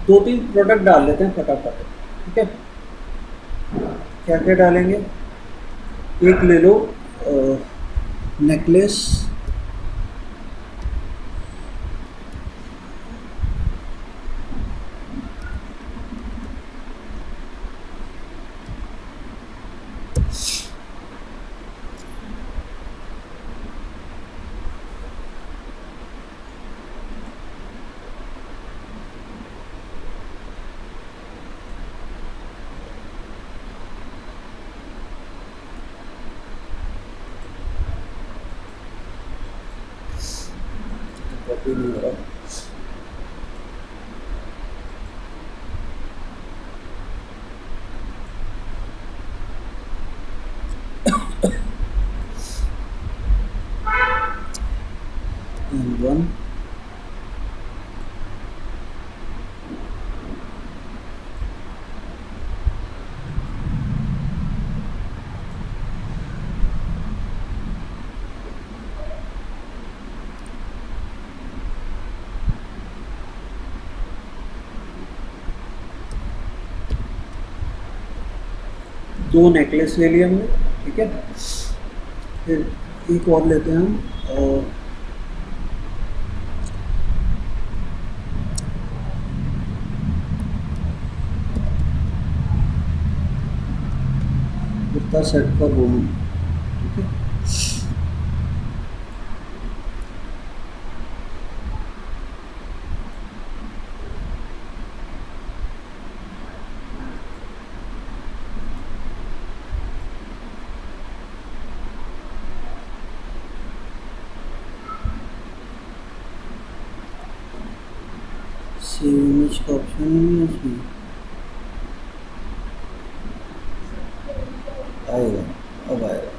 दो तीन प्रोडक्ट डाल लेते हैं फटाफट। ठीक है, क्या क्या डालेंगे? एक ले लो नेकलेस, कॉपी नहीं हो रहा। एंड वन, दो नेकलेस ले लिए हमने। ठीक है, फिर एक और लेते हैं हम, और कुर्ता सेट फॉर वुमेन। ठीक है, सेव इमेज का ऑप्शन नहीं है इसमें, आएगा, अब आएगा।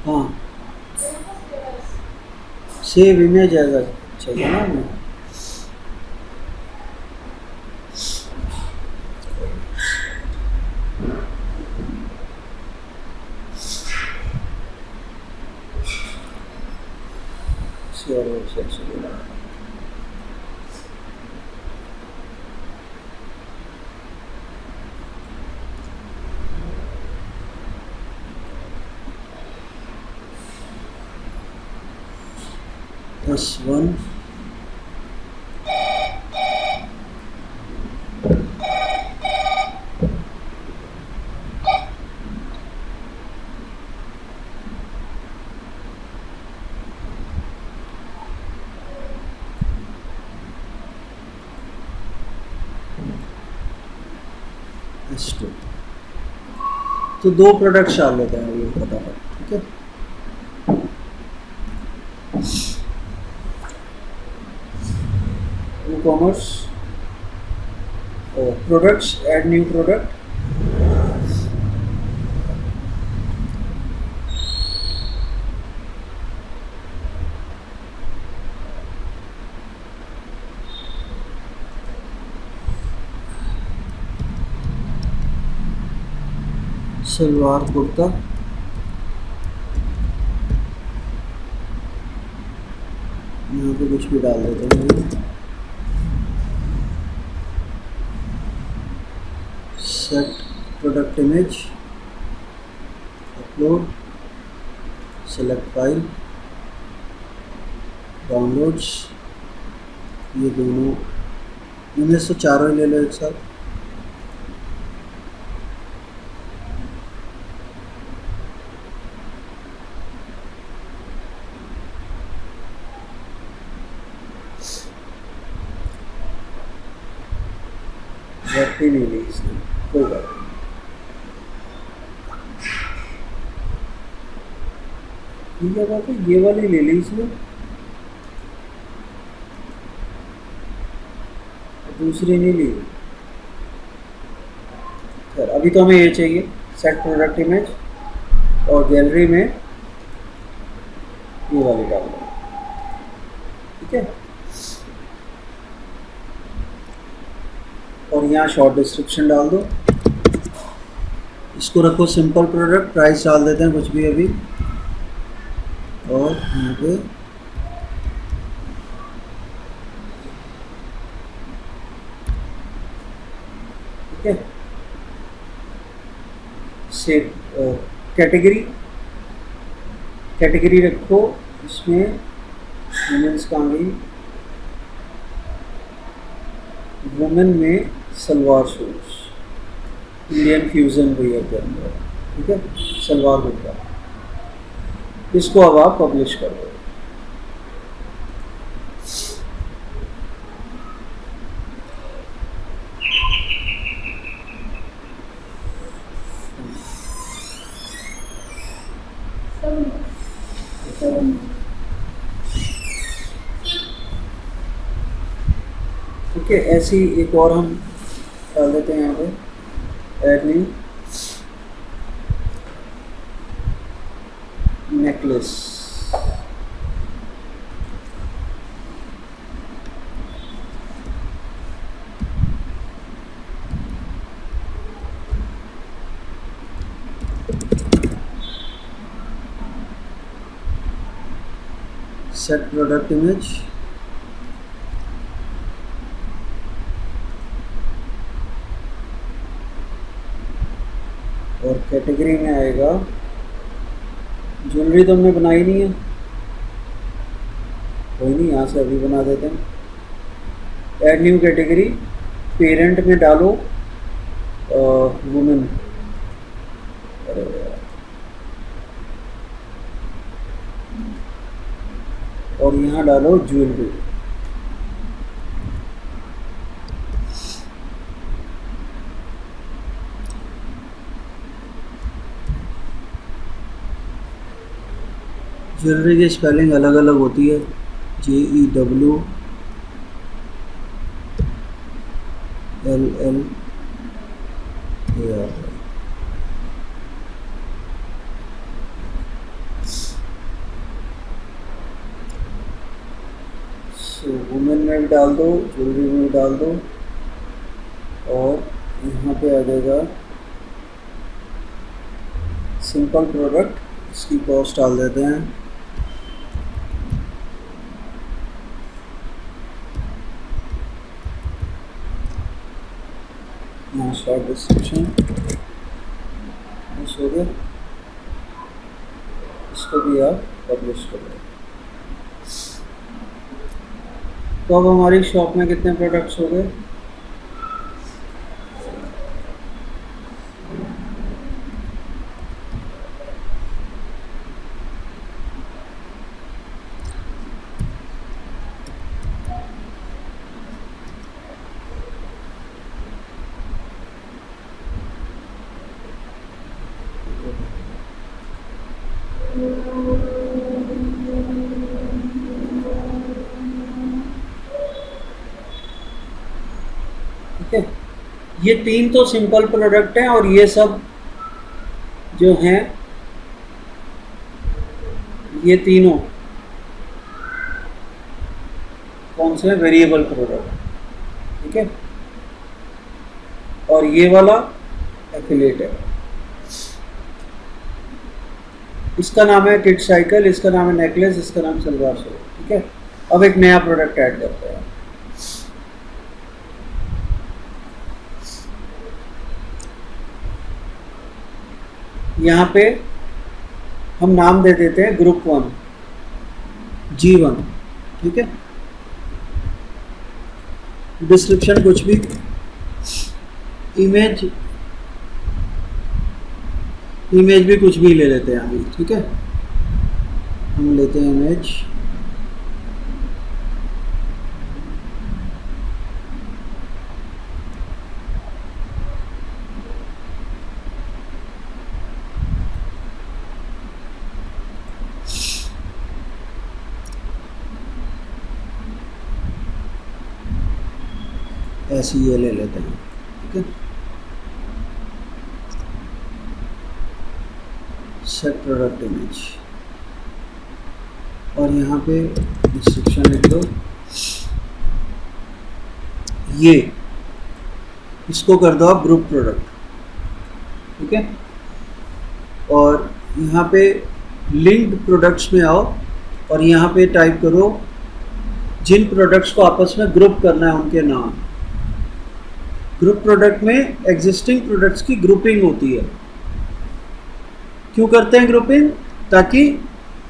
हाँ, सेव इमेज आएगा, चाहिए ना हमें। शेयर वेबसाइट से लेना। S1, S2। तो दो प्रोडक्ट डाल लेते हैं अभी फटाफट। ठीक है, e commerce, products, add new product, salwar kurta, यहाँ पे कुछ भी डाल देते हैं। Set product image, upload, select file, downloads, ये दोनों, इनमें से चारों ले लो एक साथ। बैटरी नहीं ली इसने, कोई बात नहीं। ये बात है, ये वाली ले ली इसने, दूसरी नहीं ली। सर अभी तो हमें ये चाहिए, सेट प्रोडक्ट इमेज, और गैलरी में ये वाली डाल दो। ठीक है, और यहाँ शॉर्ट डिस्क्रिप्शन डाल दो। इसको रखो सिंपल प्रोडक्ट, प्राइस डाल देते हैं कुछ भी अभी, और यहाँ पे ठीक है। से कैटेगरी, कैटेगरी रखो, इसमें वुमेन्स कहाँ गई, वुमेन में salwar suits, Indian fusion wear के अंदर, ठीक है, सलवार कुर्ता। इसको अब आप पब्लिश कर दो। ठीक है, ऐसी एक और हम डाल देते हैं यहाँ पे, add new necklace. Set product image, और कैटेगरी में आएगा, ज्वेलरी तो हमने बनाई नहीं है, कोई नहीं, यहाँ से अभी बना देते हैं। ऐड न्यू कैटेगरी, पेरेंट में डालो वुमेन, और यहाँ डालो ज्वेलरी। ज्वेलरी की स्पेलिंग अलग अलग होती है, JEWLLY, सो वुमेन में भी डाल दो, ज्वेलरी में भी डाल दो, और यहाँ पे आ जाएगा सिंपल प्रोडक्ट, इसकी कॉस्ट डाल देते हैं। यहाँ शॉर्ट डिस्क्रिप्शन हो गया, इसको भी आप पब्लिश करो। तो अब हमारी शॉप में कितने प्रोडक्ट्स हो गए, ठीक है। ये 3 तो सिंपल प्रोडक्ट हैं, और ये सब जो हैं, ये तीनों कौन से वेरिएबल प्रोडक्ट, ठीक है, और ये वाला एफिलिएट है। इसका नाम है किड साइकिल, इसका नाम है नेकलेस, इसका नाम सलवार सूट, ठीक है। अब एक नया प्रोडक्ट ऐड करते हैं। यहाँ पे हम नाम दे देते हैं ग्रुप 1 G1, ठीक है। डिस्क्रिप्शन कुछ भी, इमेज भी कुछ भी ले लेते हैं अभी, ठीक है। हम लेते हैं इमेज, ऐसी ये ले लेते हैं, ठीक है। सेट प्रोडक्ट इमेज, और यहाँ पे डिस्क्रिप्शन लिख दो, ये इसको कर दो आप ग्रुप प्रोडक्ट, ठीक है। और यहाँ पे लिंक्ड प्रोडक्ट्स में आओ, और यहाँ पे टाइप करो जिन प्रोडक्ट्स को आपस में ग्रुप करना है उनके नाम, ग्रुप प्रोडक्ट में एग्जिस्टिंग प्रोडक्ट्स की ग्रुपिंग होती है। क्यों करते हैं ग्रुपिंग? ताकि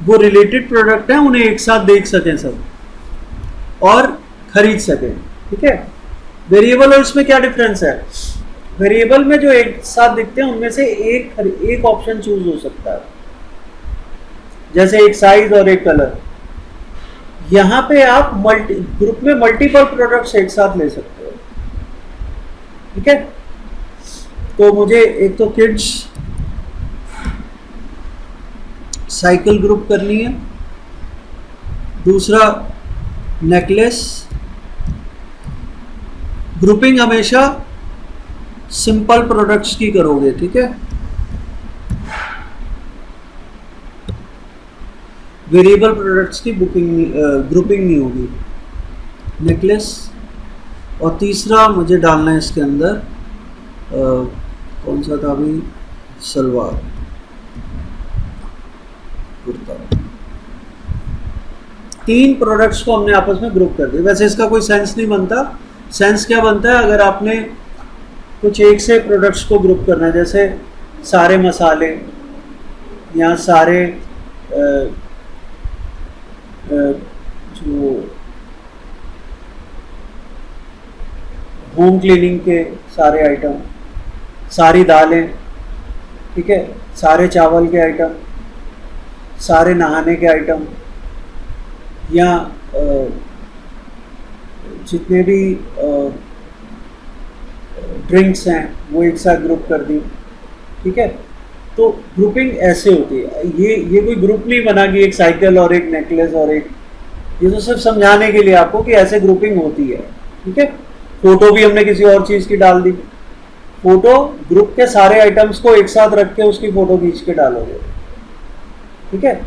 वो रिलेटेड प्रोडक्ट हैं उन्हें एक साथ देख सकें सब और खरीद सकें। ठीक है। वेरिएबल और इसमें क्या डिफरेंस है? वेरिएबल में जो एक साथ दिखते हैं उनमें से एक ऑप्शन चूज हो सकता है, जैसे एक साइज और एक कलर। यहां पे आप ग्रुप में मल्टीपल प्रोडक्ट्स एक साथ ले सकते हो। ठीक है। तो मुझे एक तो किड्स साइकिल ग्रुप करनी है, दूसरा नेकलेस। ग्रुपिंग हमेशा सिंपल प्रोडक्ट्स की करोगे। ठीक है। वेरिएबल प्रोडक्ट्स की ग्रुपिंग नहीं होगी। नेकलेस। और तीसरा मुझे डालना है इसके अंदर कौन सा था अभी, सलवार कुर्ता। 3 प्रोडक्ट्स को हमने आपस में ग्रुप कर दिया। वैसे इसका कोई सेंस नहीं बनता। सेंस क्या बनता है, अगर आपने कुछ एक से प्रोडक्ट्स को ग्रुप करना है, जैसे सारे मसाले या सारे जो होम क्लीनिंग के सारे आइटम, सारी दालें, ठीक है, सारे चावल के आइटम, सारे नहाने के आइटम, या जितने भी ड्रिंक्स हैं वो एक साथ ग्रुप कर दी। ठीक है। तो ग्रुपिंग ऐसे होती है। ये कोई ग्रुप नहीं बना कि एक साइकिल और एक नेकलेस और एक, ये तो सिर्फ समझाने के लिए आपको कि ऐसे ग्रुपिंग होती है। ठीक है। फोटो भी हमने किसी और चीज़ की डाल दी। फोटो ग्रुप के सारे आइटम्स को एक साथ रख के उसकी फोटो खींच के डालोगे। ठीक है।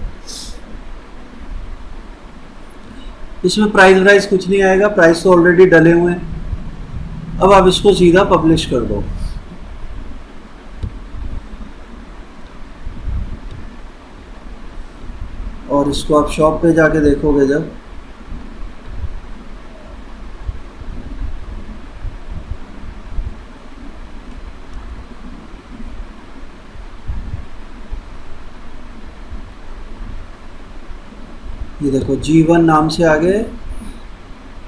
इसमें प्राइस कुछ नहीं आएगा, प्राइस तो ऑलरेडी डले हुए हैं। अब आप इसको सीधा पब्लिश कर दो। और इसको आप शॉप पे जाके देखोगे जब, ये देखो G1 नाम से आगे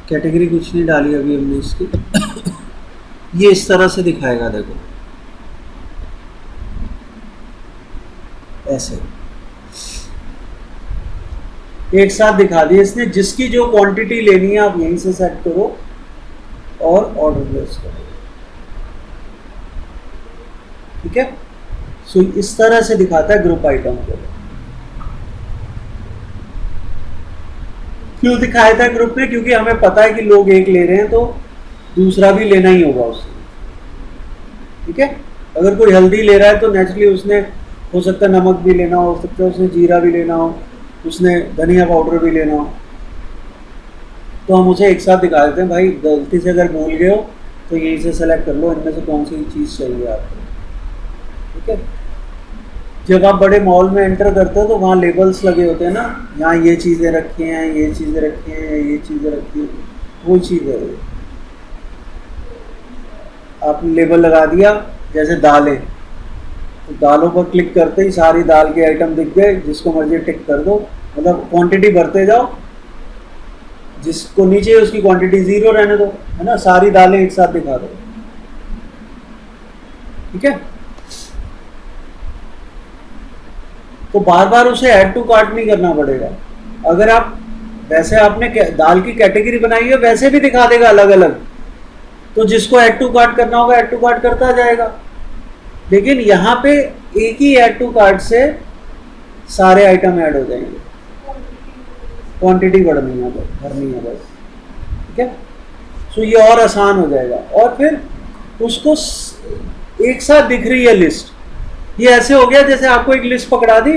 कैटेगरी कुछ नहीं डाली अभी हमने इसकी। ये इस तरह से दिखाएगा, देखो ऐसे एक साथ दिखा दिया इसने। जिसकी जो क्वांटिटी लेनी है आप यहीं से सेट करो और ऑर्डर प्लेस करो। ठीक है। सो इस तरह से दिखाता है ग्रुप आइटम को। क्यों दिखाया था ग्रुप में? क्योंकि हमें पता है कि लोग एक ले रहे हैं तो दूसरा भी लेना ही होगा उससे। ठीक है। अगर कोई हल्दी ले रहा है तो नेचुरली उसने, हो सकता है नमक भी लेना हो सकता है उसने जीरा भी लेना हो, उसने धनिया पाउडर भी लेना हो, तो हम उसे एक साथ दिखा देते हैं। भाई गलती से अगर भूल गए हो तो यहीं से सेलेक्ट कर लो इनमें से कौन सी चीज़ चाहिए आपको। ठीक है। जब आप बड़े मॉल में एंटर करते हो तो वहाँ लेबल्स लगे होते हैं ना, यहाँ ये चीज़ें रखी हैं, ये चीज़ें रखी हैं, ये चीज़ें रखी हैं, वो चीज़ है। आपने लेबल लगा दिया, जैसे दालें, तो दालों पर क्लिक करते ही सारी दाल के आइटम दिख गए, जिसको मर्जी टिक कर दो। मतलब क्वांटिटी भरते जाओ, जिसको नीचे उसकी क्वांटिटी 0 रहने दो, है ना, सारी दालें एक साथ दिखा दो। ठीक है। तो बार बार उसे ऐड टू कार्ट नहीं करना पड़ेगा। अगर आप वैसे आपने दाल की कैटेगरी बनाई है वैसे भी दिखा देगा अलग अलग, तो जिसको ऐड टू कार्ट करना होगा ऐड टू कार्ट करता जाएगा। लेकिन यहाँ पे एक ही ऐड टू कार्ट से सारे आइटम ऐड हो जाएंगे, क्वांटिटी भरनी है बस। ठीक है। सो ये और आसान हो जाएगा। और फिर उसको एक साथ दिख रही है लिस्ट। ये ऐसे हो गया जैसे आपको एक लिस्ट पकड़ा दी,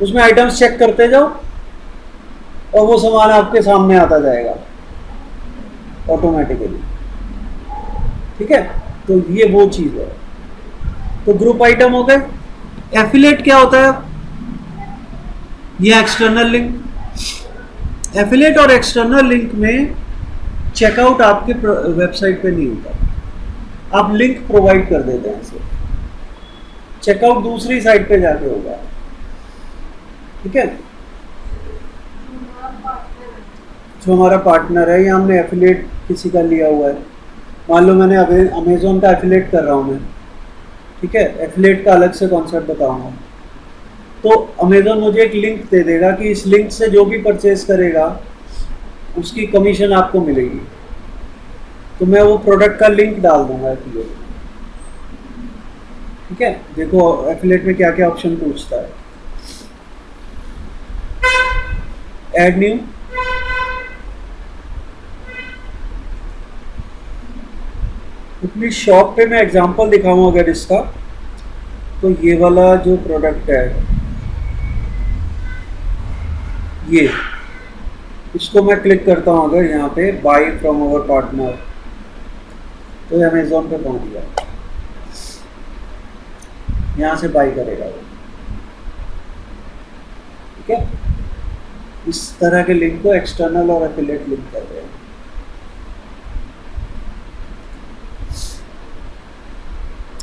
उसमें आइटम्स चेक करते जाओ और वो सामान आपके सामने आता जाएगा ऑटोमेटिकली। ठीक है। तो ये वो चीज़ है। तो ग्रुप आइटम हो गए। एफिलिएट क्या होता है? ये एक्सटर्नल लिंक। एफिलिएट और एक्सटर्नल लिंक में चेकआउट आपके वेबसाइट पे नहीं होता। आप लिंक प्रोवाइड कर देते हैं इसे, चेकआउट दूसरी साइट पे जाके होगा। ठीक है, जो हमारा पार्टनर है या हमने एफिलिएट किसी का लिया हुआ है, मान लो मैंने अमेजोन का एफिलिएट कर रहा हूँ मैं, ठीक है, एफिलिएट का अलग से कॉन्सेप्ट बताऊंगा। तो अमेजोन मुझे एक लिंक दे देगा कि इस लिंक से जो भी परचेज करेगा उसकी कमीशन आपको मिलेगी, तो मैं वो प्रोडक्ट का लिंक डाल दूंगा एफिलिएट। ठीक है, देखो एफिलिएट में क्या क्या ऑप्शन पूछता है। ऐड न्यू, अपनी शॉप पे मैं एग्जांपल दिखाऊं अगर इसका, तो ये वाला जो प्रोडक्ट है ये, इसको मैं क्लिक करता हूं अगर यहाँ पे बाय फ्रॉम अवर पार्टनर, तो ये अमेजोन पे पहुंच गया, यहाँ से बाय करेगा वो। ठीक है, इस तरह के लिंक को एक्सटर्नल और एफिलिएट लिंक कहते हैं।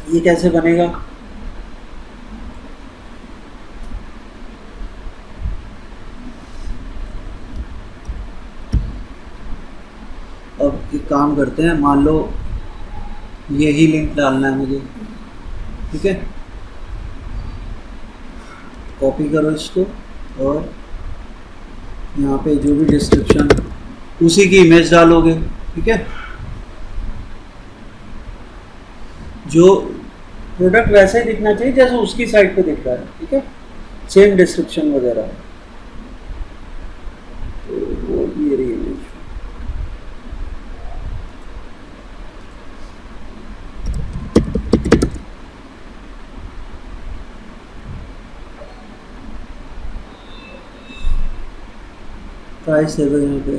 ये कैसे बनेगा? अब एक काम करते हैं, मान लो यही लिंक डालना है मुझे, ठीक है, कॉपी करो इसको और यहाँ पे जो भी डिस्क्रिप्शन, उसी की इमेज डालोगे। ठीक है, जो प्रोडक्ट वैसे ही दिखना चाहिए जैसे उसकी साइट पे दिख रहा है। ठीक है, सेम डिस्क्रिप्शन वगैरह, तो वो ये रही इमेज। प्राइस है यहाँ पे,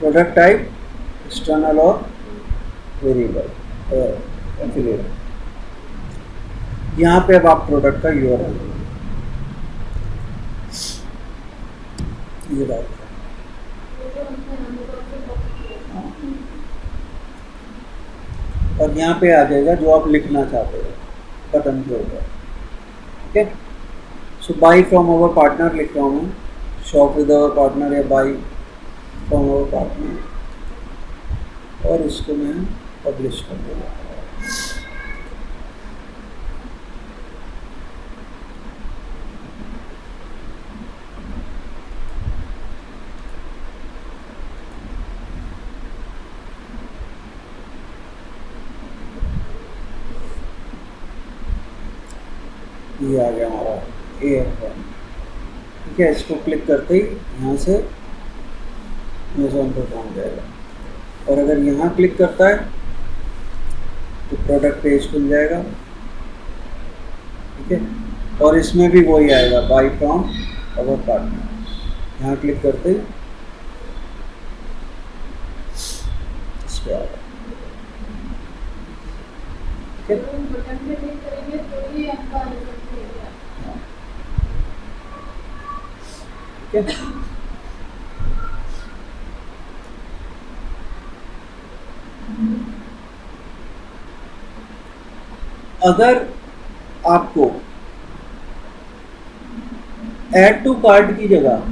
प्रोडक्ट टाइप एक्सटर्नल और वेरिएबल एफिलिएट। यहाँ पे अब आप प्रोडक्ट का यूआरएल ये डाल, और यहाँ पे आ जाएगा जो आप लिखना चाहते हो बटन के ऊपर। ठीक है, so by from our partner लिख रहा हूँ मैं, शॉप विद अवर पार्टनर या बाई फ्रॉम अवर पार्टनर, और इसको मैं पब्लिश कर दूँगा। ये आ गया हमारा AF1। ठीक है, इसको क्लिक करते ही यहाँ से अमेज़ॉन पर पहुँच जाएगा, और अगर यहाँ क्लिक करता है तो प्रोडक्ट पेज खुल जाएगा। ठीक है, और इसमें भी वही आएगा बाय फ्रॉम अवर पार्टनर, यहाँ क्लिक करते ही इस पर आएगा। ठीक है, अगर आपको ऐड टू कार्ट की जगह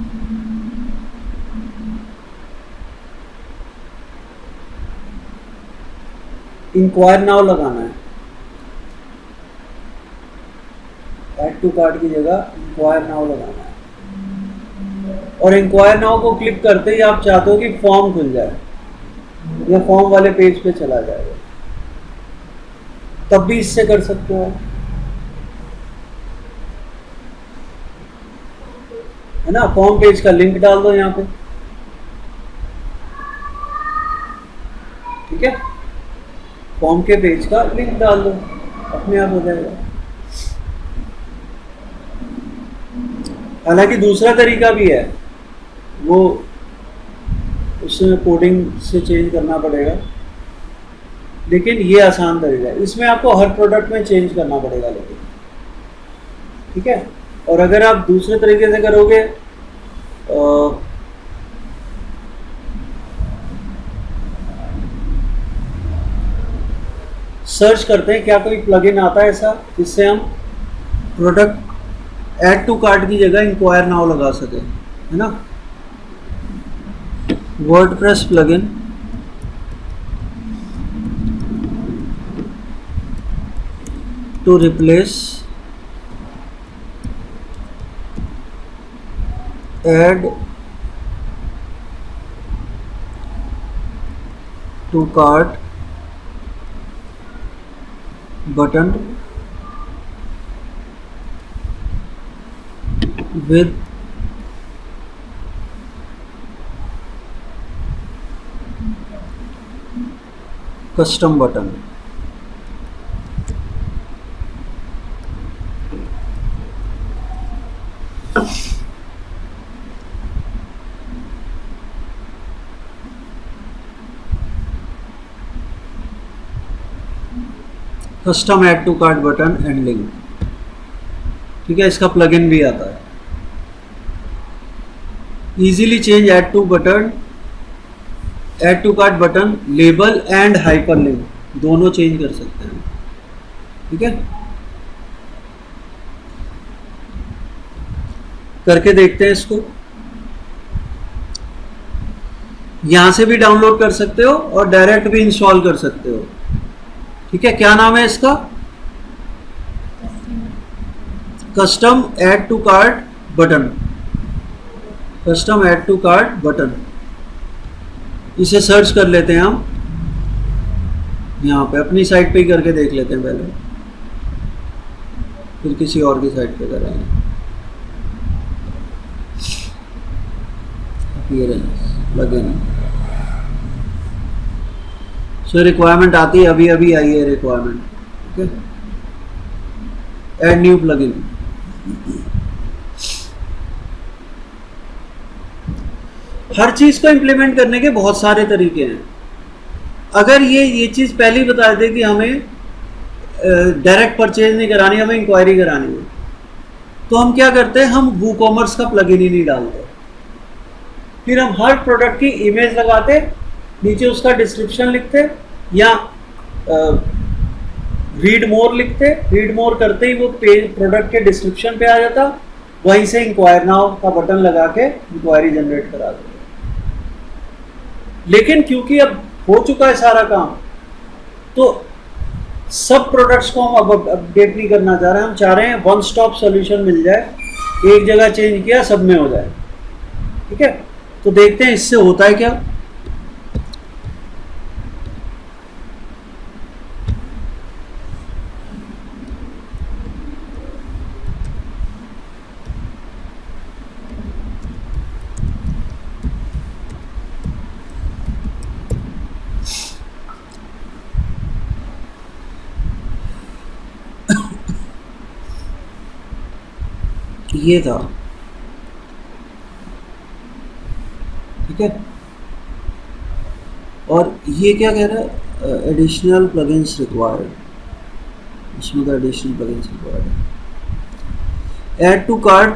इंक्वायर नाउ लगाना है, ऐड टू कार्ट की जगह इंक्वायर नाउ लगाना है, और इंक्वायर नाउ को क्लिक करते ही आप चाहते हो कि फॉर्म खुल जाए या फॉर्म वाले पेज पे चला जाएगा, तब भी इससे कर सकते हो, है ना। फॉर्म पेज का लिंक डाल दो यहाँ पे। ठीक है, फॉर्म के पेज का लिंक डाल दो, अपने आप हो जाएगा। हालांकि दूसरा तरीका भी है, वो उसमें कोडिंग से चेंज करना पड़ेगा, लेकिन ये आसान तरीका है। इसमें आपको हर प्रोडक्ट में चेंज करना पड़ेगा लेकिन, ठीक है, और अगर आप दूसरे तरीके से करोगे, सर्च करते हैं क्या कोई प्लगइन आता है ऐसा जिससे हम प्रोडक्ट ऐड टू कार्ट की जगह इंक्वायर नाउ लगा सकें, है ना। WordPress plugin, to replace add to cart button with custom button. Custom add to cart button and link, ठीक है, इसका प्लगइन भी आता है। Easily change add to button, add to cart button, label and hyperlink दोनों change कर सकते हैं, ठीक है। करके देखते हैं इसको। यहां से भी डाउनलोड कर सकते हो और डायरेक्ट भी इंस्टॉल कर सकते हो, ठीक है। क्या नाम है इसका? Custom add to cart button, custom add to cart button. इसे सर्च कर लेते हैं हम, यहाँ पे अपनी साइट पे ही करके देख लेते हैं पहले, फिर किसी और की साइट पे करेंगे। प्लगइन सो रिक्वायरमेंट आती है, अभी अभी आई है रिक्वायरमेंट, ठीक है। ऐड न्यू प्लगइन, हर चीज को इंप्लीमेंट करने के बहुत सारे तरीके हैं। अगर ये चीज पहले ही बता दें कि हमें डायरेक्ट परचेज नहीं करानी, हमें इंक्वायरी करानी है, तो हम क्या करते हैं, हम वूकॉमर्स का प्लगइन ही नहीं डालते। फिर हम हर प्रोडक्ट की इमेज लगाते, नीचे उसका डिस्क्रिप्शन लिखते या रीड मोर लिखते, रीड मोर करते ही वो पेज प्रोडक्ट के डिस्क्रिप्शन पे आ जाता, वहीं से इंक्वायर नाउ का बटन लगा के इंक्वायरी जनरेट करा देते। लेकिन क्योंकि अब हो चुका है सारा काम, तो सब प्रोडक्ट्स को हम अब अपडेट नहीं करना चाह रहे हैं। हम चाह रहे हैं वन स्टॉप सॉल्यूशन मिल जाए, एक जगह चेंज किया सब में हो जाए, ठीक है। तो देखते हैं इससे होता है क्या। ये था, ठीक है। और ये क्या कह रहा है, एडिशनल प्लगइन्स रिक्वायर्ड, इसमें तो एडिशनल प्लगइन्स रिक्वायर्ड है। Add to cart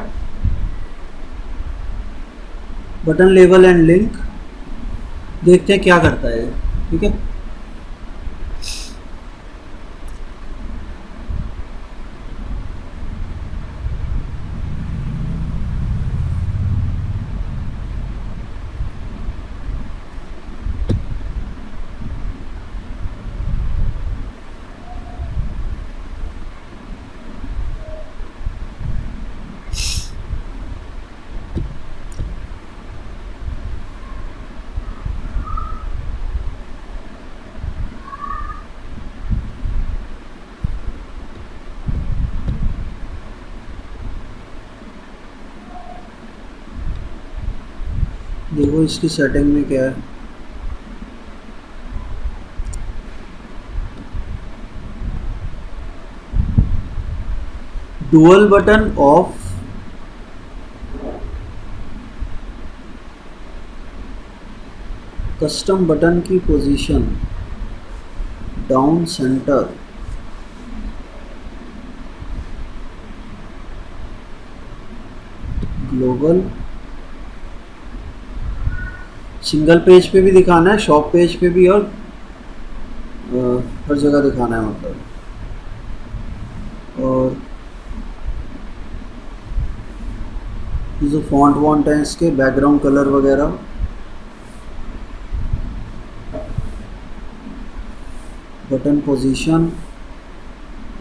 button, label and link, देखते हैं क्या करता है, ठीक है। देखो इसकी सेटिंग में क्या है, dual button off, custom button की position down centre, global, single page पे भी दिखाना है, शॉप पेज पे भी, और हर जगह दिखाना है मतलब। और ये जो फॉन्ट वॉन्ट है इसके बैकग्राउंड कलर वगैरह, बटन पोजीशन,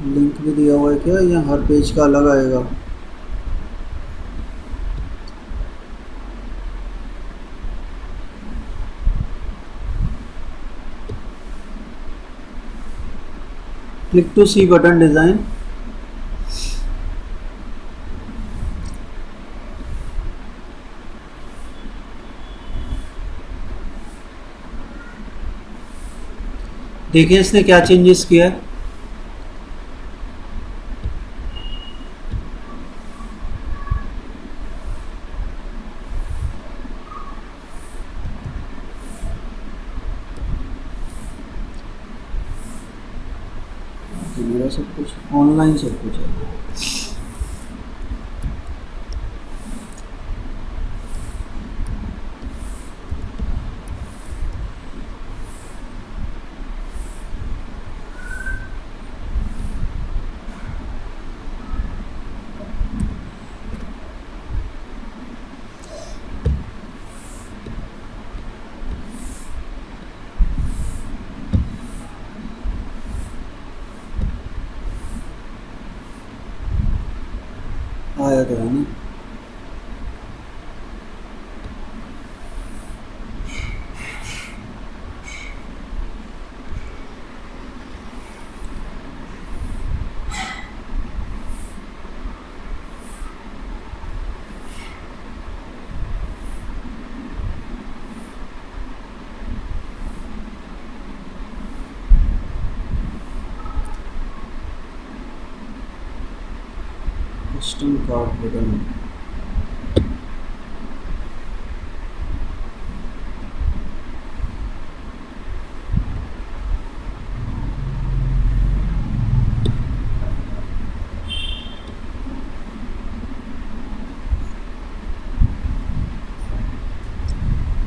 लिंक भी दिया हुआ है क्या, या हर पेज का अलग आएगा? Click to see button design, देखिए इसने क्या चेंजेस किया है। तो मेरा सब कुछ ऑनलाइन सब कुछ है। आया तो है ना। कस्टम कार्ड बटन,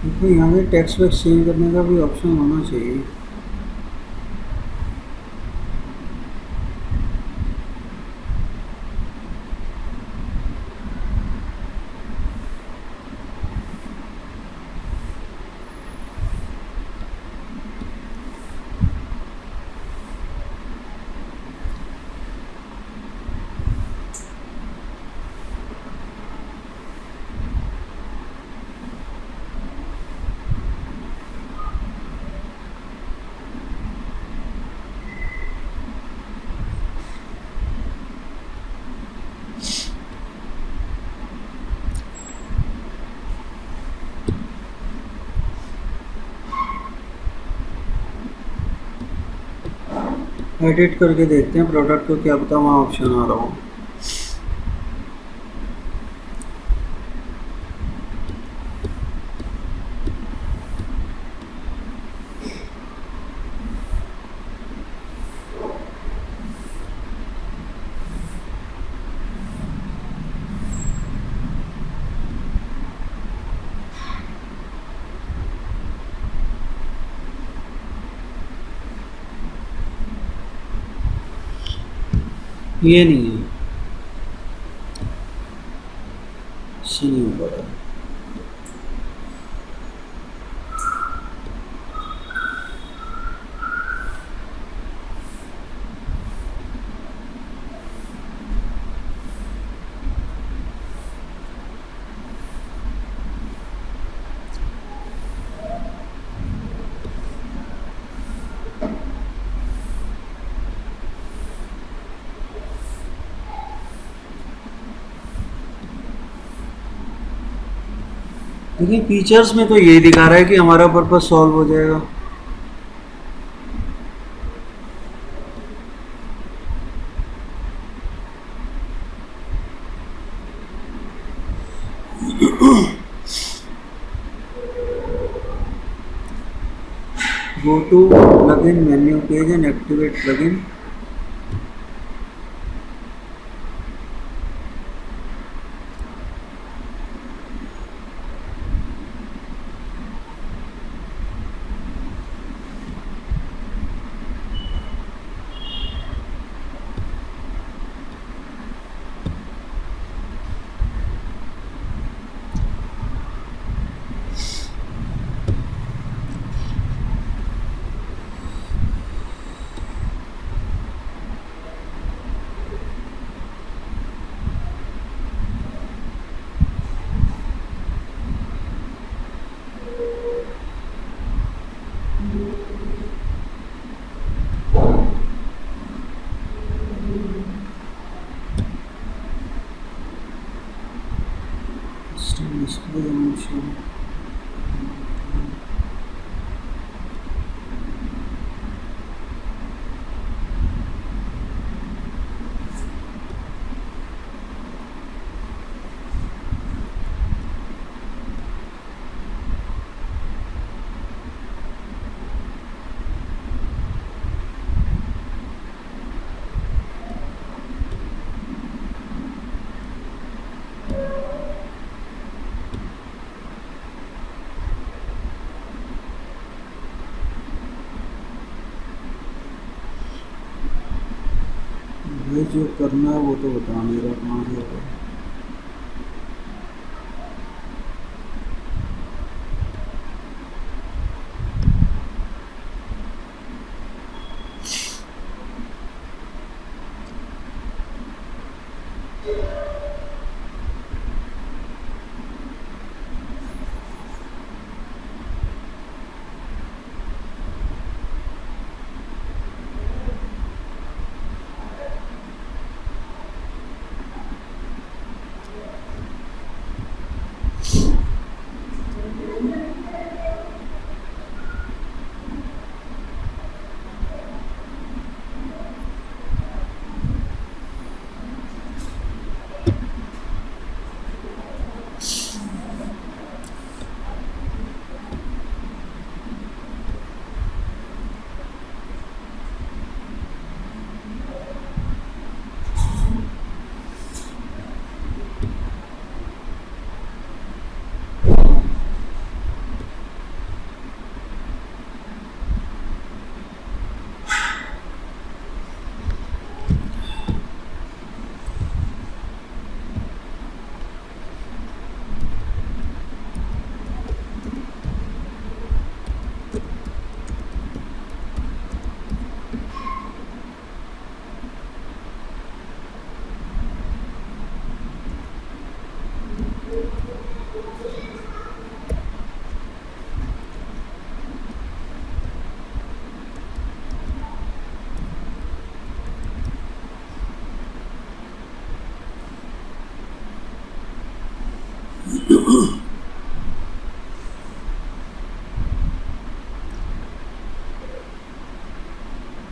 देखो यहाँ पे टेक्स्ट वैक्स चेंज करने का भी ऑप्शन होना चाहिए। एडिट करके देखते हैं प्रोडक्ट को, क्या पता वहाँ ऑप्शन आ रहा हो। ये नहीं है, इससे नहीं हो पा रहा। देखिए फीचर्स में तो यही दिखा रहा है कि हमारा पर्पस सॉल्व हो जाएगा। Go to plugin menu page and activate plugin. Custom display emotion. ये जो करना है वो तो बता नहीं रहा कहाँ गया वो।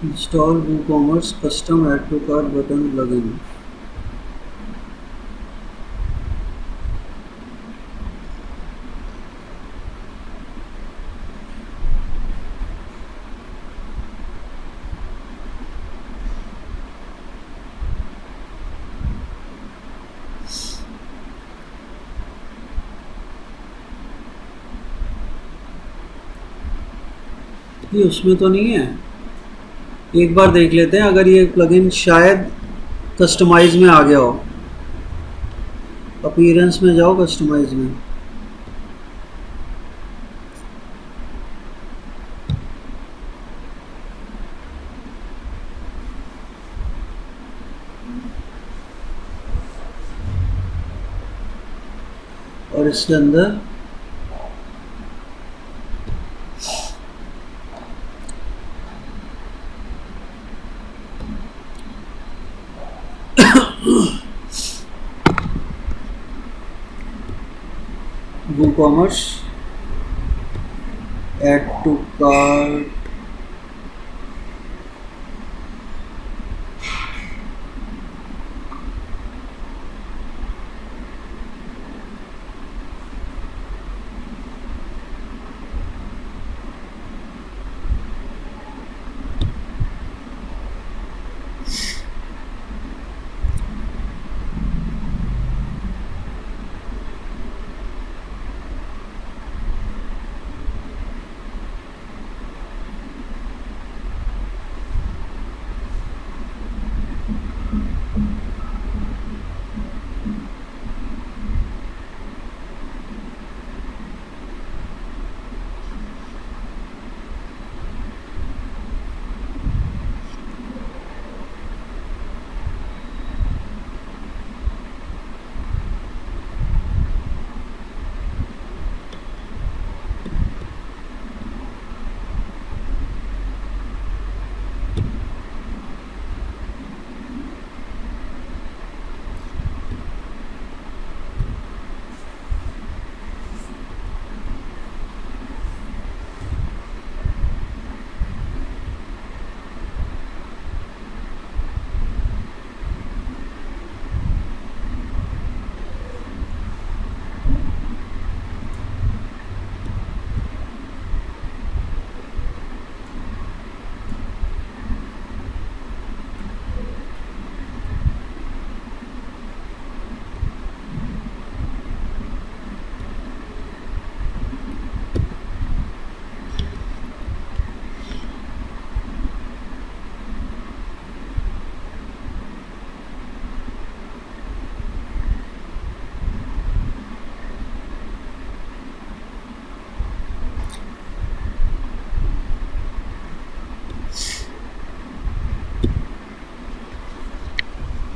Install WooCommerce custom add to cart button plugin. ये उसमें तो नहीं है। एक बार देख लेते हैं अगर ये प्लगइन शायद कस्टमाइज में आ गया हो। अपीयरेंस में जाओ, कस्टमाइज में। और इसके अंदर WooCommerce add to cart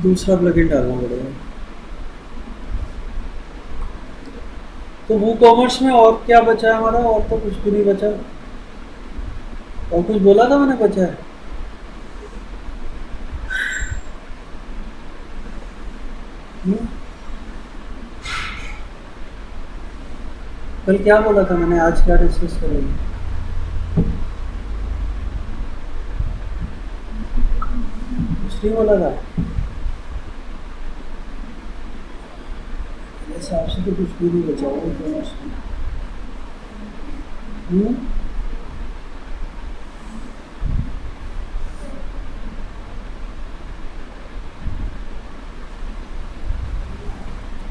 दूसरा प्लगइन डालना पड़ेगा। तो वो कॉमर्स में और क्या बचा है हमारा? और तो कुछ भी नहीं बचा। और कुछ बोला था मैंने बचा है? हम्म? कल क्या बोला था मैंने? आज क्या डिस्कस करेंगे? कुछ नहीं बोला था मेरे हिसाब से, तो कुछ भी नहीं बचा हुआ कॉमर्स में। हम्म?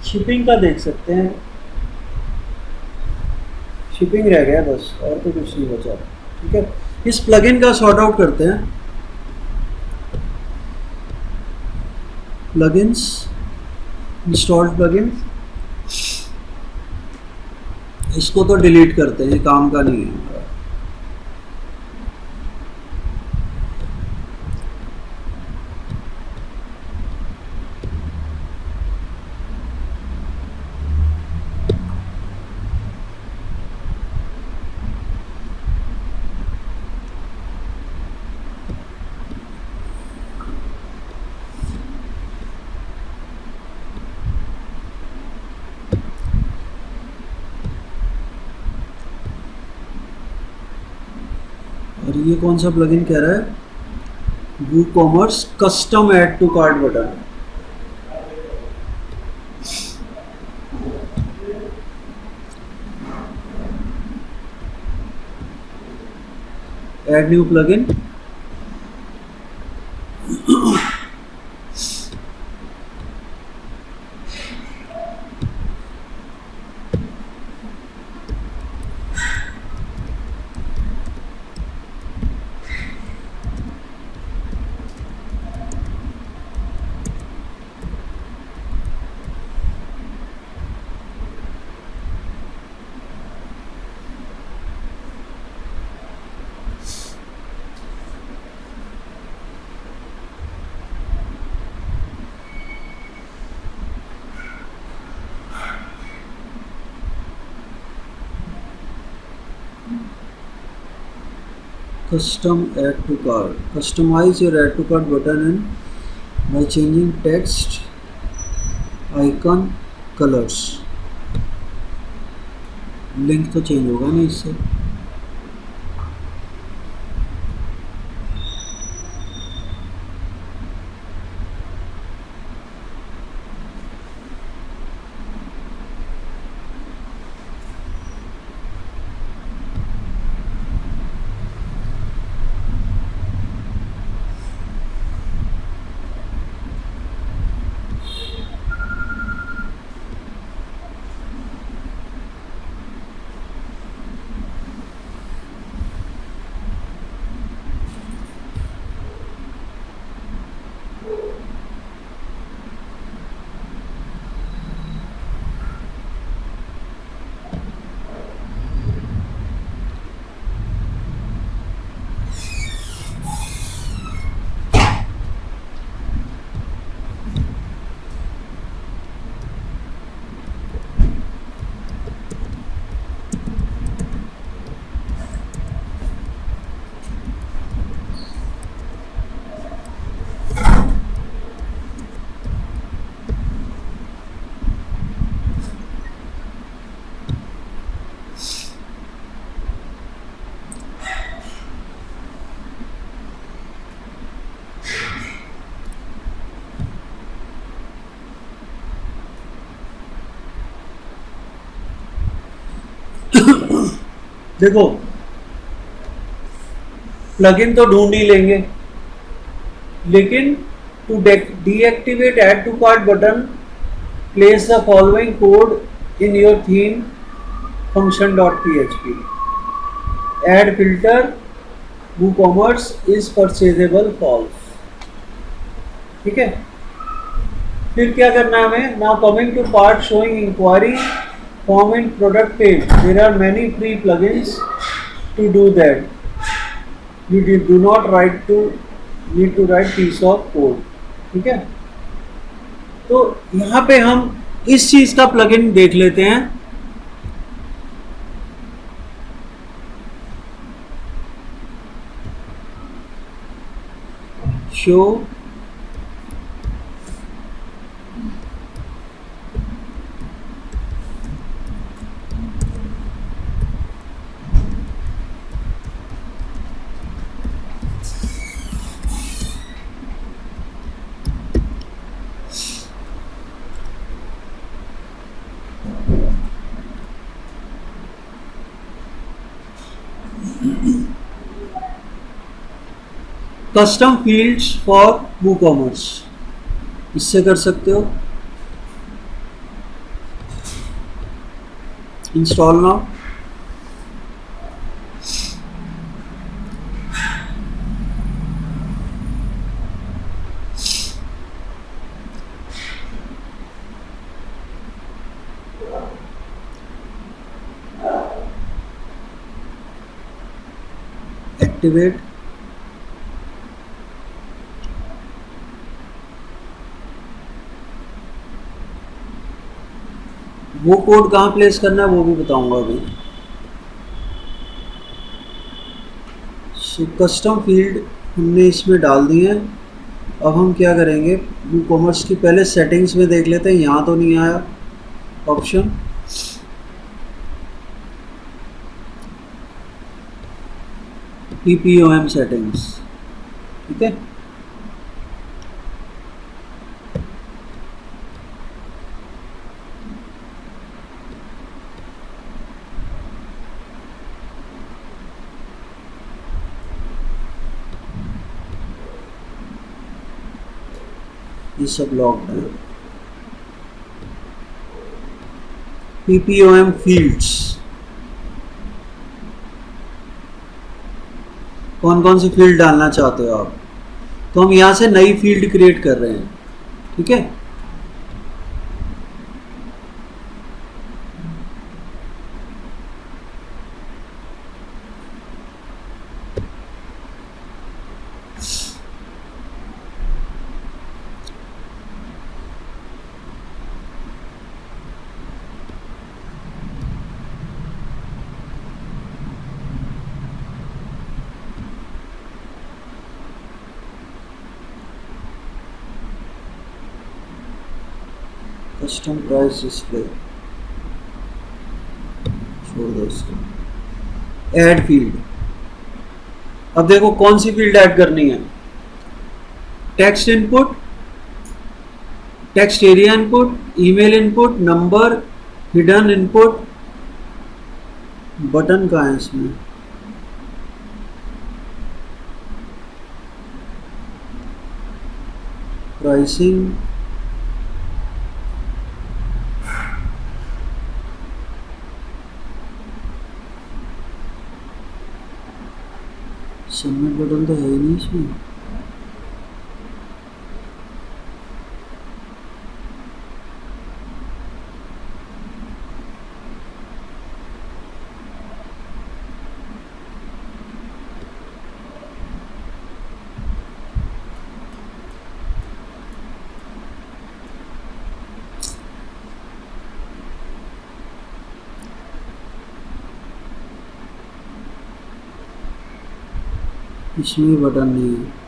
शिपिंग का देख सकते हैं। शिपिंग रह गया बस, और तो कुछ नहीं बचा। ठीक है, इस प्लगइन का सॉर्ट आउट करते हैं। प्लगइन्स, इंस्टॉल्ड प्लगइन, इसको तो डिलीट करते हैं, ये काम का नहीं है हमारा। और ये कौन सा प्लगइन कह रहा है? WooCommerce custom add to cart button. Add new plugin. Custom add to cart. Customize your add to cart button and by changing text, icon, colors. Link तो चेंज होगा नहीं इससे। देखो, प्लगइन तो ढूंढ ही लेंगे, लेकिन to deactivate add to cart button, place the following code in your theme function dot php। Add filter WooCommerce is purchasable false. ठीक है, फिर क्या करना है हमें? Now coming to part showing inquiry form in product page, there are many free plugins to do that. You do not need to write piece of code. ठीक है, तो यहाँ पे हम इस चीज का प्लगइन देख लेते हैं। Show custom fields for WooCommerce, इससे कर सकते हो। Install now. एक्टिवेट। वो कोड कहाँ प्लेस करना है वो भी बताऊंगा अभी। सो कस्टम फील्ड हमने इसमें डाल दिए हैं। अब हम क्या करेंगे, वो कॉमर्स की पहले सेटिंग्स में देख लेते हैं। यहाँ तो नहीं आया ऑप्शन। PPOM सेटिंग्स, ठीक है। ये सब लॉक्ड है। PPOM फील्ड्स, कौन कौन सी फील्ड डालना चाहते हो आप, तो हम यहाँ से नई फील्ड क्रिएट कर रहे हैं, ठीक है। कस्टम प्राइस डिस्प्ले छोड़ दो इसको। ऐड फील्ड, अब देखो कौन सी फील्ड ऐड करनी है। Text input, text area input, email input, number, hidden input, button कहाँ है इसमें, प्राइसिंग, सबमिट बटन तो है ही नहीं इसमें। इसमें बटन नहीं है।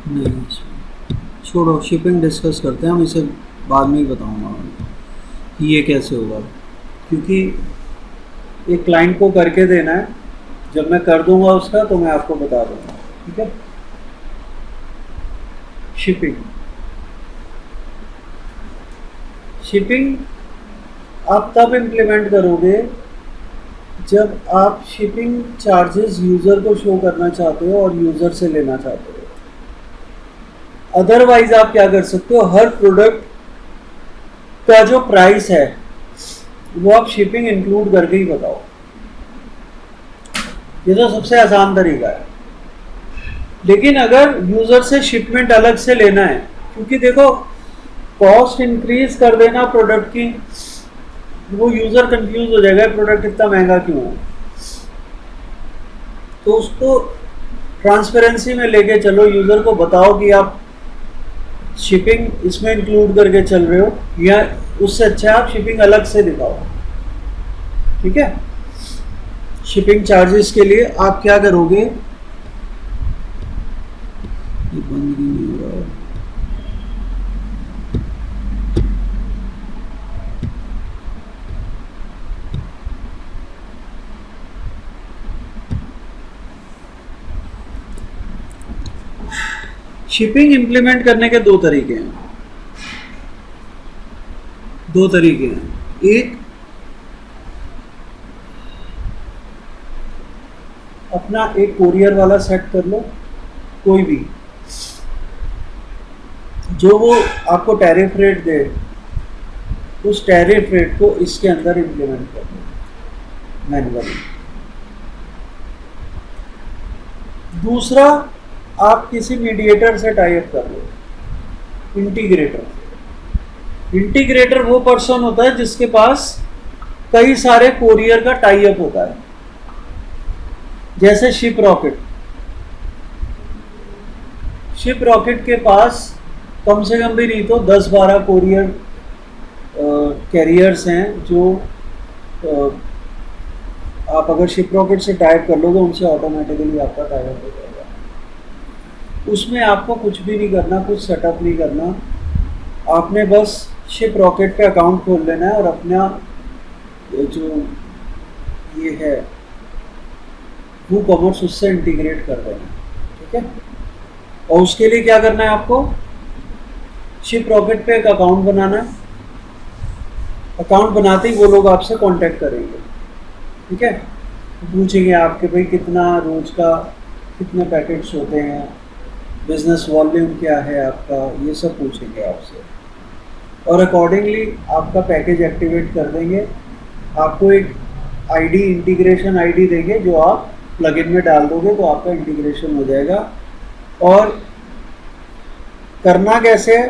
नहीं, छोड़ो, शिपिंग डिस्कस करते हैं हम, इसे बाद में ही बताऊंगा कि ये कैसे होगा, क्योंकि एक क्लाइंट को करके देना है। जब मैं कर दूंगा उसका तो मैं आपको बता दूंगा, ठीक है। शिपिंग, शिपिंग आप तब इम्प्लीमेंट करोगे जब आप शिपिंग चार्जेस यूज़र को शो करना चाहते हो और यूज़र से लेना चाहते हो। अदरवाइज आप क्या कर सकते हो, हर प्रोडक्ट का जो प्राइस है वो आप शिपिंग इंक्लूड करके ही बताओ। ये तो सबसे आसान तरीका है। लेकिन अगर यूज़र से शिपमेंट अलग से लेना है, क्योंकि देखो कॉस्ट इंक्रीज कर देना प्रोडक्ट की, वो यूज़र कंफ्यूज हो जाएगा प्रोडक्ट इतना महंगा क्यों है। तो उसको ट्रांसपेरेंसी में लेके चलो, यूज़र को बताओ कि आप शिपिंग इसमें इंक्लूड करके चल रहे हो, या उससे अच्छा आप शिपिंग अलग से दिखाओ। ठीक है। शिपिंग चार्जेस के लिए आप क्या करोगे, ये बंद नहीं हो रहा है। शिपिंग इंप्लीमेंट करने के दो तरीके हैं। एक, अपना एक कोरियर वाला सेट कर लो, कोई भी जो वो आपको टैरिफ रेट दे, उस टैरिफ रेट को इसके अंदर इंप्लीमेंट कर दो मैन्युअली। दूसरा, आप किसी मीडिएटर से टाई अप कर लो, इंटीग्रेटर वो पर्सन होता है जिसके पास कई सारे कोरियर का टाई अप होता है। जैसे शिप रॉकेट के पास कम से कम भी नहीं तो 10-12 कोरियर कैरियर्स हैं, जो आप अगर शिप रॉकेट से टाई अप कर लो तो उनसे ऑटोमेटिकली आपका टाई अप हो जाएगा। उसमें आपको कुछ भी नहीं करना, कुछ सेटअप नहीं करना, आपने बस शिप रॉकेट पे अकाउंट खोल लेना है और अपना जो ये है वो कॉमर्स उससे इंटीग्रेट कर देना। ठीक है। और उसके लिए क्या करना है, आपको शिप रॉकेट पे एक अकाउंट बनाना है। अकाउंट बनाते ही वो लोग आपसे कांटेक्ट करेंगे। ठीक है। पूछेंगे आपके भाई कितना रोज का, कितने पैकेट्स होते हैं, बिजनेस वॉल्यूम क्या है आपका, ये सब पूछेंगे आपसे, और अकॉर्डिंगली आपका पैकेज एक्टिवेट कर देंगे। आपको एक आईडी, इंटीग्रेशन आईडी देंगे, जो आप प्लगइन में डाल दोगे तो आपका इंटीग्रेशन हो जाएगा। और करना कैसे है,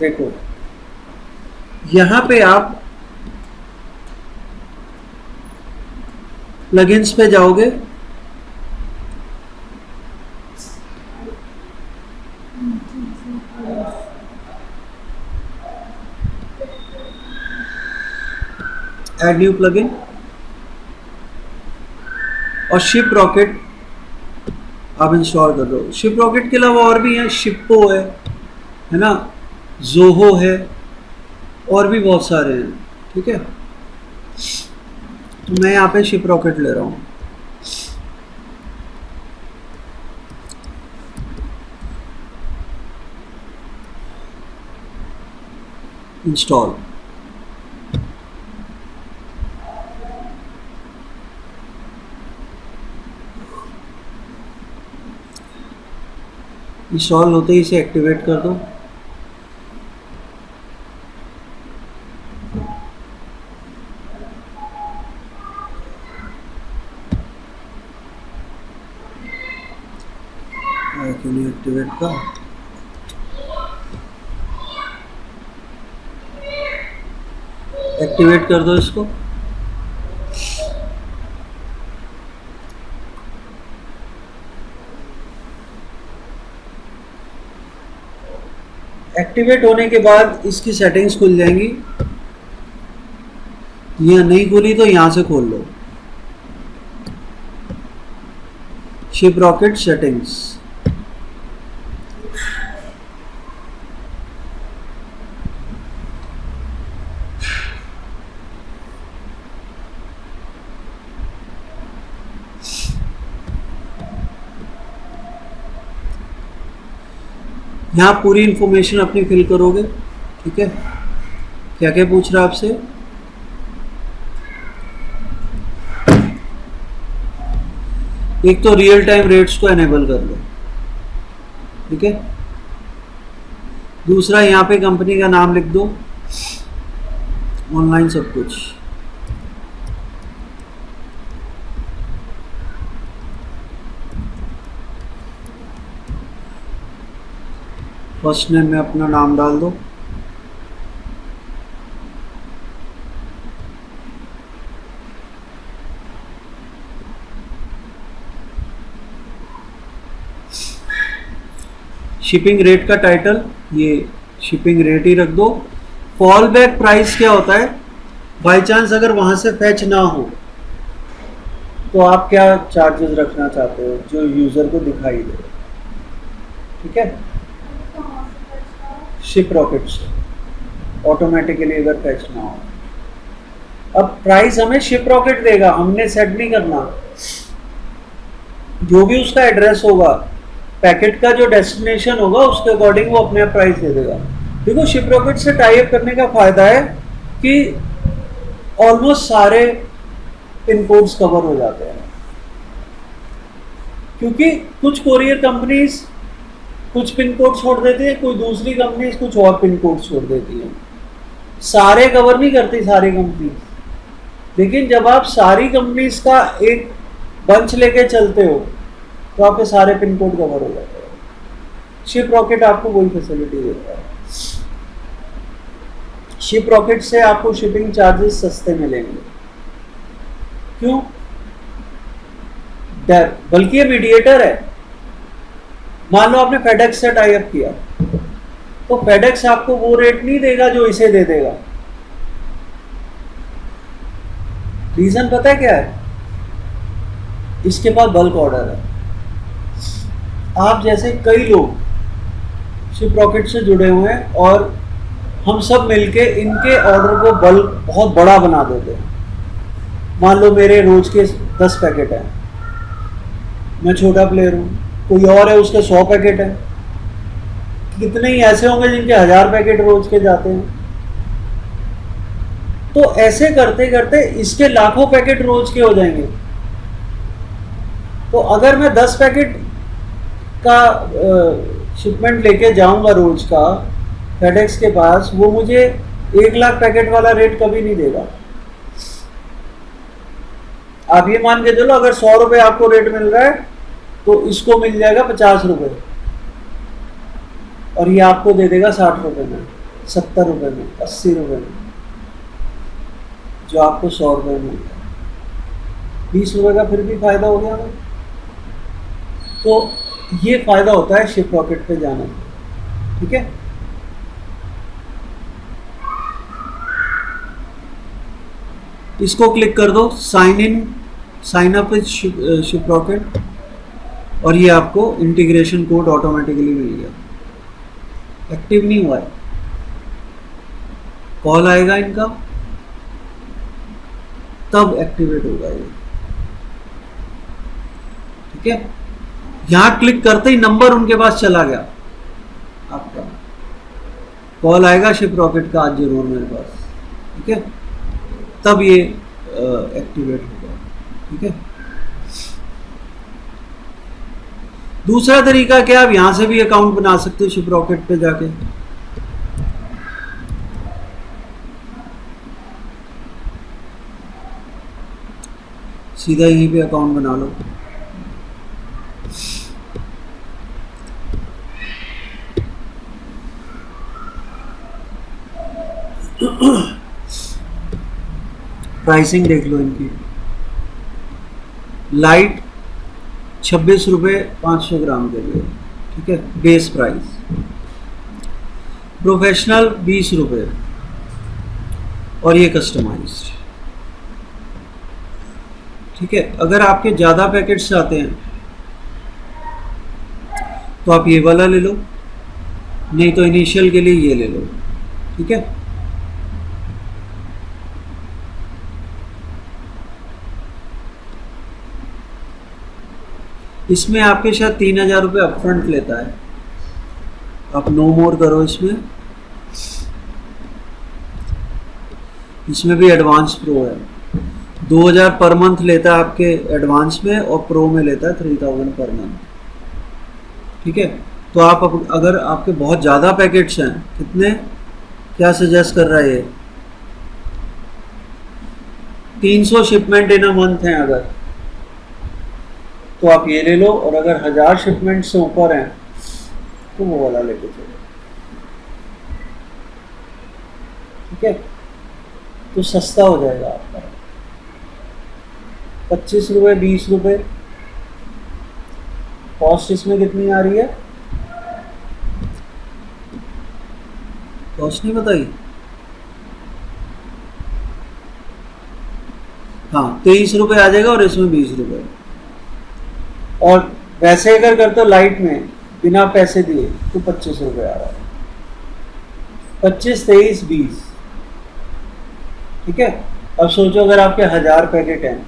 देखो यहाँ पे आप प्लगइन्स पे जाओगे, ऐड न्यू प्लगइन, और शिप रॉकेट आप इंस्टॉल कर दो। शिप रॉकेट के अलावा और भी हैं, शिप्पो है ना, जोहो है, और भी बहुत सारे हैं। ठीक है। तो मैं यहाँ पे शिप रॉकेट ले रहा हूँ। इंस्टॉल, इंस्टॉल होते ही इसे एक्टिवेट कर दो। एक्टिवेट का एक्टिवेट कर दो इसको। एक्टिवेट होने के बाद इसकी सेटिंग्स खुल जाएंगी। यहाँ नहीं खुली तो यहाँ से खोल लो, शिप रॉकेट सेटिंग्स। यहाँ पूरी इंफॉर्मेशन अपनी फिल करोगे। ठीक है। क्या क्या पूछ रहा है आपसे? एक तो रियल टाइम रेट्स को एनेबल कर लो, ठीक है। दूसरा यहाँ पे कंपनी का नाम लिख दो, ऑनलाइन सब कुछ। फर्स्ट नेम में अपना नाम डाल दो। शिपिंग रेट का टाइटल ये शिपिंग रेट ही रख दो। फॉल बैक प्राइस क्या होता है? बाई चांस अगर वहां से फैच ना हो तो आप क्या चार्जेस रखना चाहते हो जो यूजर को दिखाई दे, ठीक है। शिप रॉकेट से ऑटोमेटिकली अगर फैच ना हो, अब प्राइस हमें शिप रॉकेट देगा, हमने सेट नहीं करना। जो भी उसका एड्रेस होगा, पैकेट का जो डेस्टिनेशन होगा उसके अकॉर्डिंग वो अपने आप प्राइस दे देगा। देखो शिप रॉकेट से टाई अप करने का फायदा है कि ऑलमोस्ट सारे पिन कोड्स कवर हो जाते हैं, क्योंकि कुछ कोरियर कंपनीज कुछ पिन कोड छोड़ देती है, कोई दूसरी कंपनीज कुछ और पिन कोड छोड़ देती है। सारे कवर नहीं करती सारी कंपनीज, लेकिन जब आप सारी कंपनीज का एक बंच लेके चलते हो तो आपके सारे पिन कोड कवर हो जाते हैं। शिप रॉकेट आपको वही फैसिलिटी देता है। शिप रॉकेट से आपको शिपिंग चार्जेस सस्ते मिलेंगे। क्यों? बल्कि ये मीडिएटर है। मान लो आपने फेडेक्स से टाई अप किया तो फेडेक्स आपको वो रेट नहीं देगा जो इसे दे देगा। रीजन पता है क्या है? इसके पास बल्क ऑर्डर है। आप जैसे कई लोग शिप रॉकेट से जुड़े हुए हैं और हम सब मिलके इनके ऑर्डर को बल्क बहुत बड़ा बना देते हैं। मान लो मेरे रोज के 10 पैकेट हैं, मैं छोटा प्लेयर हूँ, कोई और है उसके 100 पैकेट हैं, कितने ही ऐसे होंगे जिनके 1000 पैकेट रोज के जाते हैं। तो ऐसे करते करते इसके लाखों पैकेट रोज के हो जाएंगे। तो अगर मैं 10 पैकेट का शिपमेंट लेके जाऊंगा रोज का फेडेक्स के पास, वो मुझे 1 लाख पैकेट वाला रेट कभी नहीं देगा। आप ये मान के चलो अगर 100 रुपए आपको रेट मिल रहा है तो इसको मिल जाएगा 50 रुपए और ये आपको दे देगा 60 रुपए में, 70 रुपए में, 80 रुपए में, जो आपको 100 रुपए में मिलता है। 20 रुपए का फिर भी फायदा हो गया ना। तो ये फायदा होता है शिप रॉकेट पे जाने में, ठीक है। इसको क्लिक कर दो, sign up with Shiprocket, और ये आपको इंटीग्रेशन कोड ऑटोमेटिकली मिल गया। एक्टिव नहीं हुआ है, कॉल आएगा इनका तब एक्टिवेट होगा ये, ठीक है। यहां क्लिक करते ही नंबर उनके पास चला गया आपका, कॉल आएगा शिप रॉकेट का आज जरूर मेरे पास, ठीक है, तब ये एक्टिवेट होगा, ठीक है। दूसरा तरीका क्या, आप यहां से भी अकाउंट बना सकते हो शिप रॉकेट पे जाके। सीधा यहीं पे अकाउंट बना लो। प्राइसिंग देख लो इनकी। लाइट 26 रुपये 500 ग्राम के लिए, ठीक है, बेस प्राइस। प्रोफेशनल 20 रुपये और ये कस्टमाइज्ड, ठीक है। अगर आपके ज़्यादा पैकेट्स आते हैं तो आप ये वाला ले लो, नहीं तो इनिशियल के लिए ये ले लो, ठीक है। इसमें आपके शायद 3000 रुपये अपफ्रंट लेता है, आप नो मोर करो इसमें। इसमें भी एडवांस प्रो है। 2000 पर मंथ लेता है आपके एडवांस में, और प्रो में लेता है 3000 पर मंथ। ठीक है, तो आप अगर आपके बहुत ज़्यादा पैकेट्स हैं, कितने, क्या सजेस्ट कर रहा है ये, 300 शिपमेंट इन अ मंथ हैं अगर, तो आप ये ले लो। और अगर 1000 शिपमेंट से ऊपर हैं तो वो वाला लेके चलो। ठीक है, तो सस्ता हो जाएगा आपका, 25 रुपये 20 रुपये। कॉस्ट इसमें कितनी आ रही है, कॉस्ट नहीं बताई, हाँ 23 रुपये आ जाएगा, और इसमें 20 रुपये। और वैसे अगर करते हो लाइट में बिना पैसे दिए तो 25 रुपये आ रहा है, 25 23 20। ठीक है, अब सोचो अगर आपके 1000 पैकेट हैं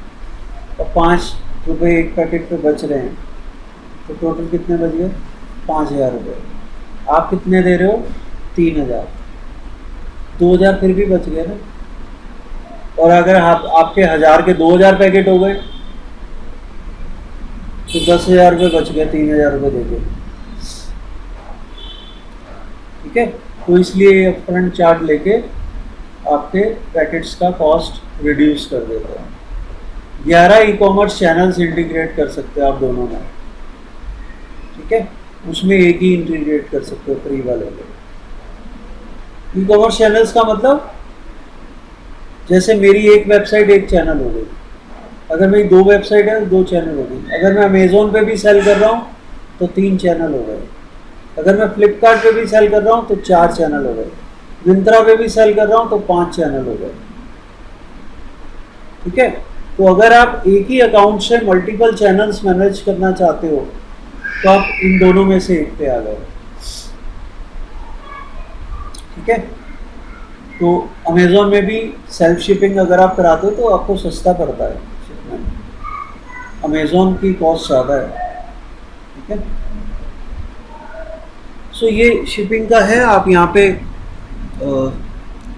और 5 रुपये एक पैकेट पे बच रहे हैं, तो टोटल कितने बच गए, 5000 रुपये। आप कितने दे रहे हो, 3000, 2000 फिर भी बच गए ना। और अगर आपके 1000 के 2000 पैकेट हो गए तो 10,000 रुपये बच गए, 3000 रुपये दे के। ठीक है, तो इसलिए अपफ्रंट चार्ज लेके आपके पैकेट्स का कॉस्ट रिड्यूस कर देता है। 11 ई कॉमर्स चैनल्स इंटीग्रेट कर सकते हो आप दोनों में। ठीक है, उसमें एक ही इंटीग्रेट कर सकते हो फ्री वाले में। ई कॉमर्स चैनल्स का मतलब, जैसे मेरी एक वेबसाइट एक चैनल हो गई, अगर मेरी 2 वेबसाइट है तो 2 चैनल हो गई। अगर मैं अमेज़ोन पे भी सेल कर रहा हूँ तो 3 चैनल हो गए। अगर मैं फ्लिपकार्ट पे भी सेल कर रहा हूँ तो 4 चैनल हो गए। मिंत्रा पे भी सेल कर रहा हूँ तो 5 चैनल हो गए। ठीक है, तो अगर आप एक ही अकाउंट से मल्टीपल चैनल्स मैनेज करना चाहते हो तो आप इन दोनों में से एक पे आ गए। ठीक है, तो अमेज़ोन में भी सेल्फ शिपिंग अगर आप कराते हो तो आपको सस्ता पड़ता है शिपमेंट, अमेज़ोन की कॉस्ट ज़्यादा है। ठीक है, सो ये शिपिंग का है। आप यहाँ पे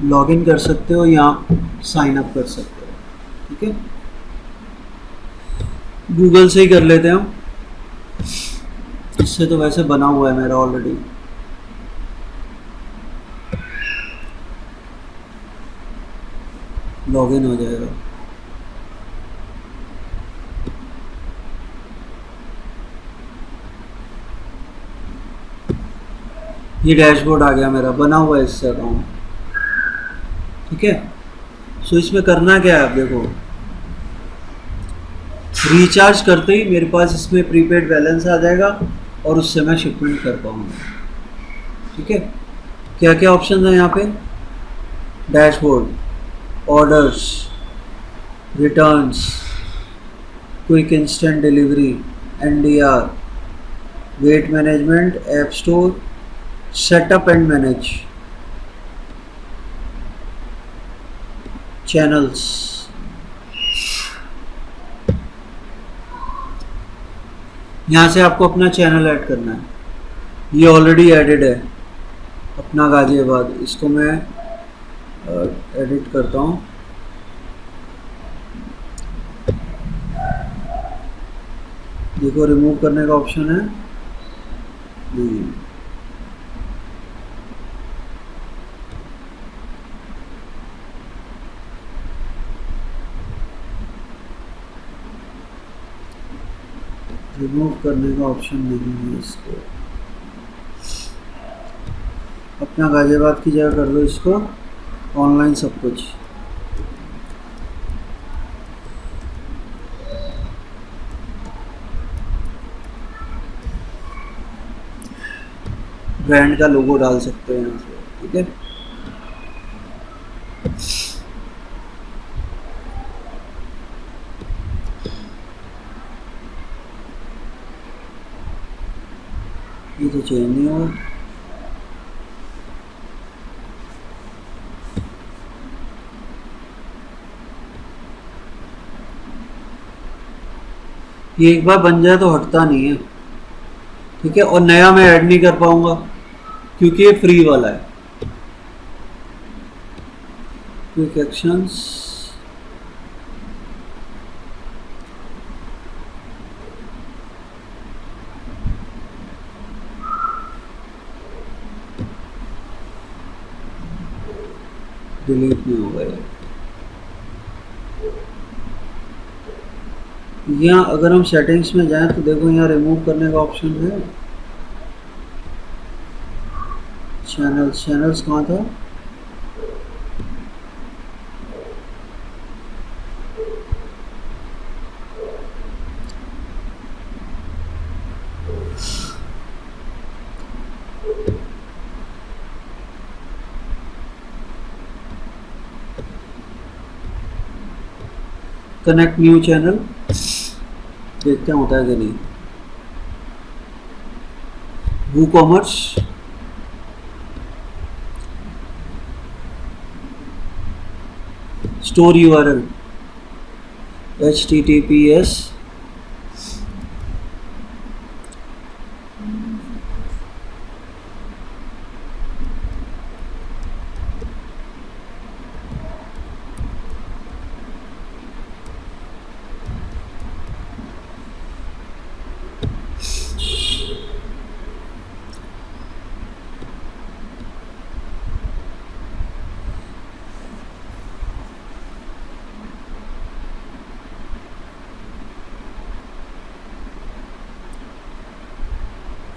लॉग इन कर सकते हो, यहाँ साइन अप कर सकते हो। ठीक है, गूगल से ही कर लेते हैं हम, इससे तो वैसे बना हुआ है मेरा ऑलरेडी। लॉगिन हो जाएगा। ये डैशबोर्ड आ गया मेरा, बना हुआ है इससे अकाउंट। ठीक है, सो इसमें करना क्या है, आप देखो, रिचार्ज करते ही मेरे पास इसमें प्रीपेड बैलेंस आ जाएगा और उससे मैं शिपमेंट कर पाऊँगा। ठीक है, क्या क्या ऑप्शन है यहाँ पे, dashboard, orders, returns, quick instant delivery, NDR, weight management, app store, setup and manage, channels. यहाँ से आपको अपना चैनल ऐड करना है, ये ऑलरेडी एडेड है अपना गाजियाबाद। इसको मैं एडिट करता हूँ। देखो रिमूव करने का ऑप्शन है, रिमूव करने का ऑप्शन नहीं है। इसको अपना गाजियाबाद की जगह कर दो इसको ऑनलाइन सब कुछ। ब्रांड का लोगो डाल सकते हैं यहाँ से। ठीक है, ये तो चेंज नहीं हुआ। ये एक बार बन जाए तो हटता नहीं है। ठीक है, और नया मैं ऐड नहीं कर पाऊंगा क्योंकि ये फ्री वाला है। क्विक एक्शंस, डिलीट नहीं होगा ये। यहाँ अगर हम सेटिंग्स में जाएं तो देखो यहाँ रिमूव करने का ऑप्शन है। चैनल्स कहाँ था? कनेक्ट न्यू चैनल, देखते हैं होता है कि नहीं। WooCommerce, store URL https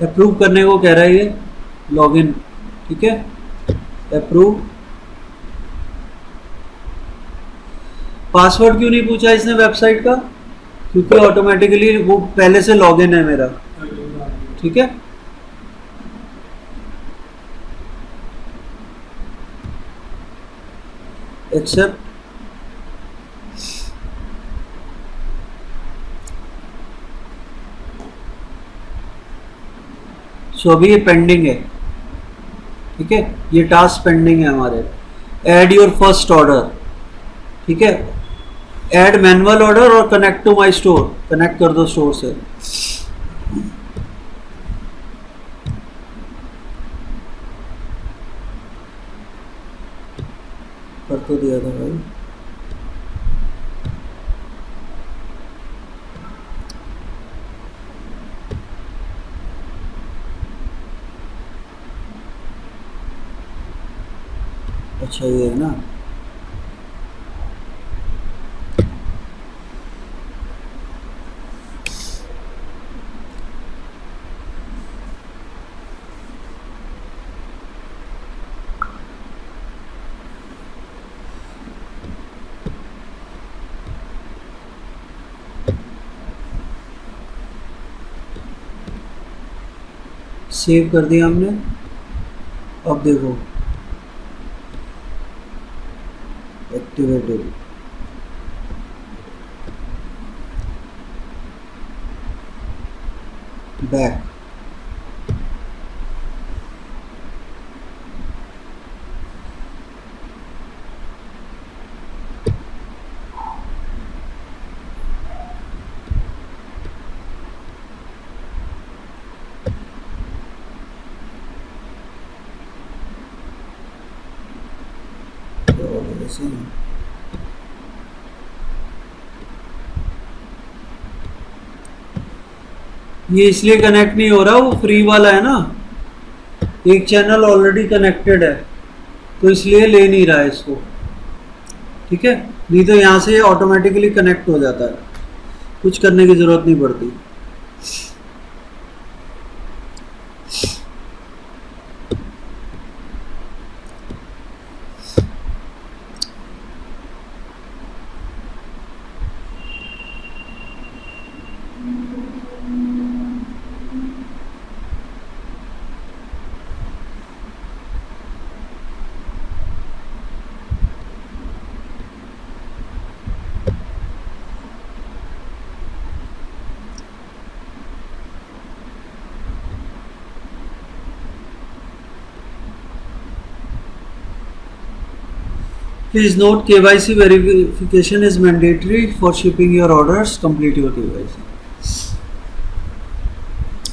approve करने को कह रहा है ये, लॉगिन, ठीक है, अप्रूव। पासवर्ड क्यों नहीं पूछा इसने वेबसाइट का? क्योंकि ऑटोमेटिकली वो पहले से लॉगिन है मेरा, ठीक है। एक्सेप्ट, सो अभी ये पेंडिंग है, ठीक है, ये टास्क पेंडिंग है हमारे। ऐड योर फर्स्ट ऑर्डर, ठीक है, ऐड मैनुअल ऑर्डर और connect to my store, connect कर दो स्टोर से। कर तो दिया था भाई। अच्छा ये है ना, सेव कर दिया हमने। अब देखो एक्टिवेटेड, बैक, ऐसे ही। ये इसलिए कनेक्ट नहीं हो रहा, वो फ्री वाला है ना, एक चैनल ऑलरेडी कनेक्टेड है तो इसलिए ले नहीं रहा है इसको, ठीक है। नहीं तो यहाँ से ऑटोमेटिकली कनेक्ट हो जाता है, कुछ करने की जरूरत नहीं पड़ती। Please note KYC verification is mandatory for shipping your orders. Complete your KYC.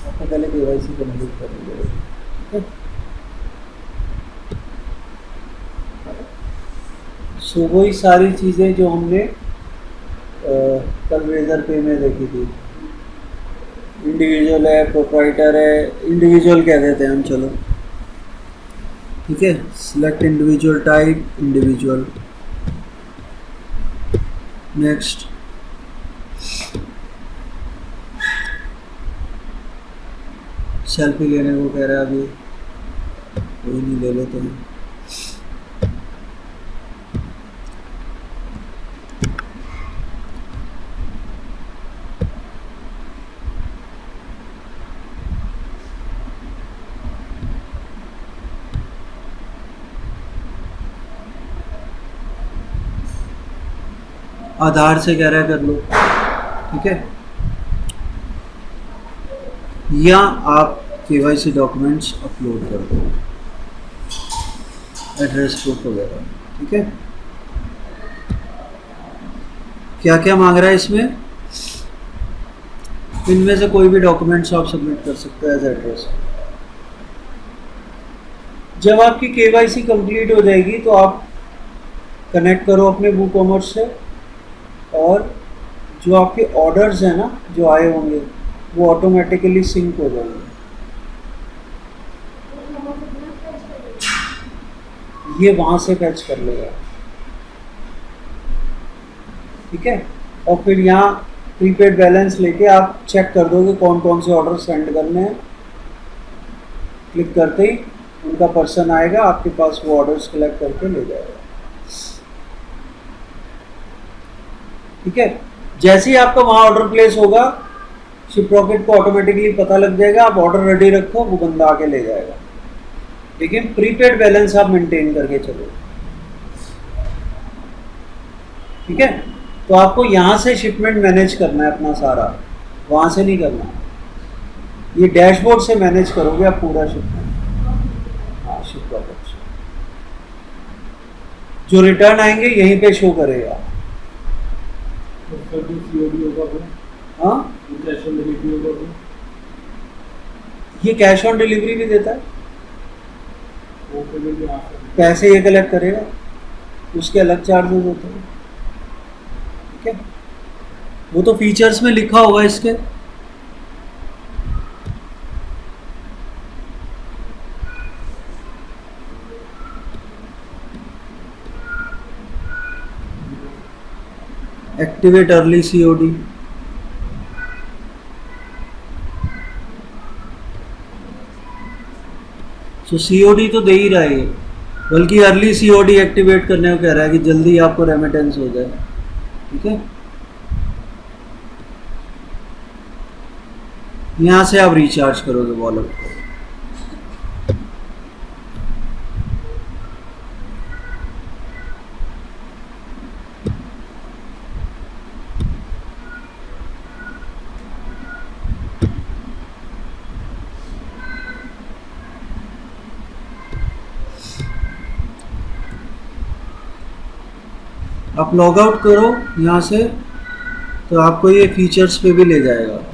आपको पहले KYC कंप्लीट करनी पड़ेगी। सो वही सारी चीज़ें जो हमने कल रेजर पे में देखी थी। इंडिविजुअल है, प्रोप्राइटर है, इंडिविजुअल कह देते हैं हम, चलो ठीक है। Select individual type, individual. Next, selfie लेने को कह रहा है अभी, कोई नहीं, ले लेते हैं। आधार से कह रहा है कर लो, ठीक है। या आप केवाईसी डॉक्यूमेंट्स अपलोड कर दो, एड्रेस प्रूफ वगैरह, ठीक है। क्या क्या मांग रहा है इसमें? इनमें से कोई भी डॉक्यूमेंट्स आप सबमिट कर सकते हैं एज एड्रेस। जब आपकी केवाईसी कंप्लीट हो जाएगी तो आप कनेक्ट करो अपने वूकॉमर्स से, और जो आपके ऑर्डर्स हैं ना जो आए होंगे वो ऑटोमेटिकली सिंक हो जाएंगे। ये वहाँ से फैच कर लेगा, ठीक है। और फिर यहाँ प्रीपेड बैलेंस लेके आप चेक कर दोगे कौन कौन से ऑर्डर सेंड करने हैं। क्लिक करते ही उनका पर्सन आएगा आपके पास, वो ऑर्डर्स कलेक्ट करके ले जाएगा, ठीक है। जैसे ही आपका वहाँ ऑर्डर प्लेस होगा, शिप रॉकेट को ऑटोमेटिकली पता लग जाएगा, आप ऑर्डर रेडी रखो, वो बंदा आके ले जाएगा। लेकिन प्रीपेड बैलेंस आप मेंटेन करके चलो, ठीक है। तो आपको यहाँ से शिपमेंट मैनेज करना है अपना सारा, वहाँ से नहीं करना। ये डैशबोर्ड से मैनेज करोगे आप पूरा शिपमेंट। हाँ, शिप रॉकेट से जो रिटर्न आएंगे यहीं पे शो करेगा। हाँ, ये कैश ऑन डिलीवरी भी देता है, पैसे ये कलेक्ट करेगा, उसके अलग चार्जेस होते हैं, ठीक है। वो तो फीचर्स में लिखा होगा इसके। एक्टिवेट अर्ली सीओडी, तो सीओडी तो दे ही रहा है, बल्कि अर्ली सीओडी एक्टिवेट करने को कह रहा है कि जल्दी आपको रेमिटेंस हो जाए, ठीक है। यहाँ से आप रिचार्ज करोगे वॉलेट को। आप लॉग आउट करो यहाँ से, तो आपको ये फीचर्स पे भी ले जाएगा।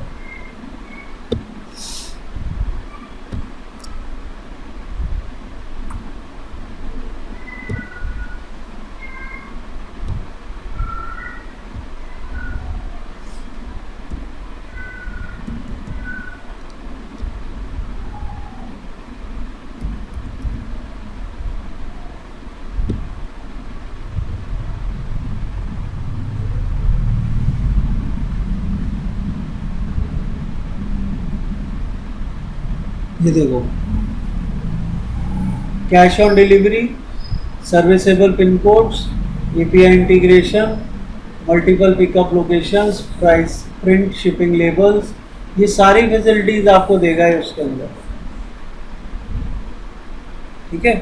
ये देखो, cash on delivery, serviceable pin codes, API integration, multiple pickup locations, price print, shipping labels, ये सारी फैसिलिटीज आपको देगा है उसके अंदर, ठीक है।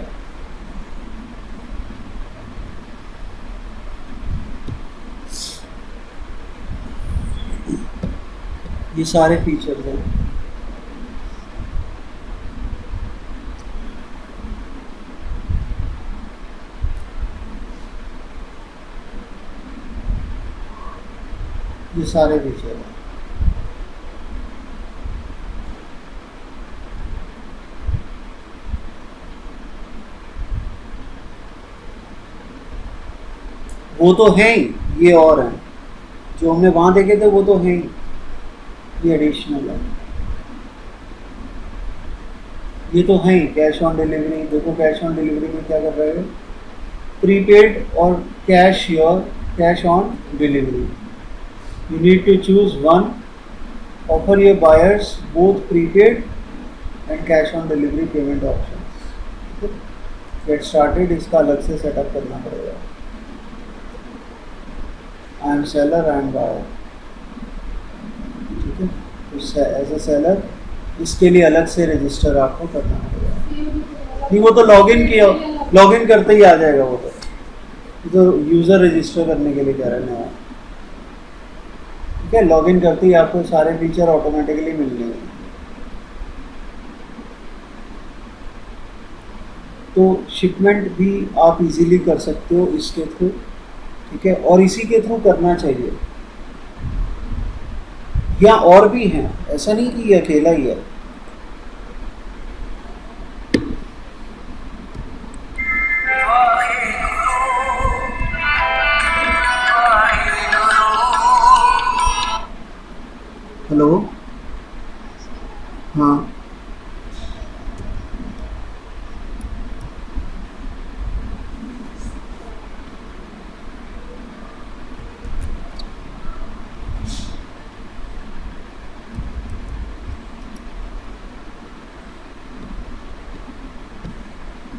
ये सारे फीचर्स हैं। ये सारे फीचर हैं। वो तो है ही, ये और हैं जो हमने वहाँ देखे थे वो तो है ही, ये एडिशनल है। ये तो है ही कैश ऑन डिलीवरी। देखो कैश ऑन डिलीवरी में क्या कर रहे हो, प्रीपेड और cash on delivery. You need to choose one. Offer your buyers both prepaid and cash on delivery payment options. Get started, इसका अलग से सेटअप करना पड़ेगा। I am seller, I am buyer। ठीक है, तो एज ए सेलर इसके लिए अलग से रजिस्टर आपको करना पड़ेगा। नहीं, वो तो लॉगिन किया, लॉगिन करते ही आ जाएगा वो तो यूज़र रजिस्टर करने के लिए कह रहे हैं। ठीक है, लॉगिन करते ही आपको सारे फीचर ऑटोमेटिकली मिल जाएंगे। तो शिपमेंट भी आप इजीली कर सकते हो इसके थ्रू। ठीक है, और इसी के थ्रू करना चाहिए। या और भी हैं, ऐसा नहीं कि ये अकेला ही है। हेलो, हाँ,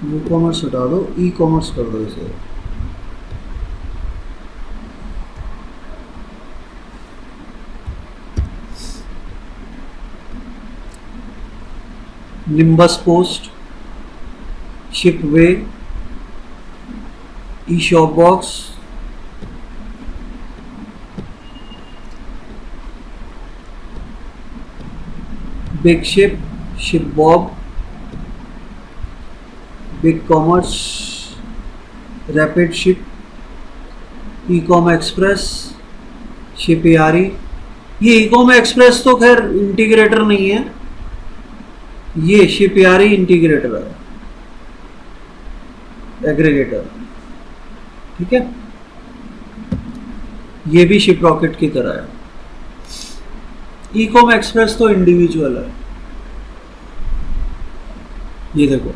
ई कॉमर्स हटा दो, ई कॉमर्स कर दो इसे। NimbusPost, Shipway, Eshopbox, Bigship, ShipBob, BigCommerce, RapidShyp, Ecom Express, Shipyaari. ये ई कॉम एक्सप्रेस तो खैर इंटीग्रेटर नहीं है, ये शिप यारी इंटीग्रेटर है, एग्रीगेटर। ठीक है, ये भी शिप रॉकेट की तरह है। ई कॉम एक्सप्रेस तो इंडिविजुअल है। ये देखो,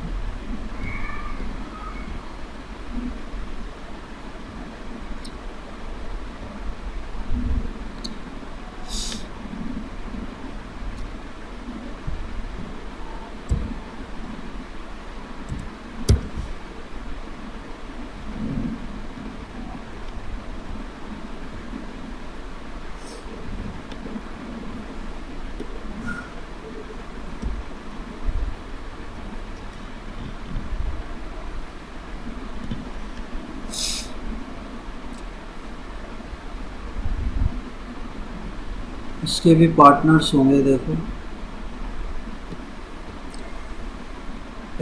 इसके भी पार्टनर्स होंगे। देखो,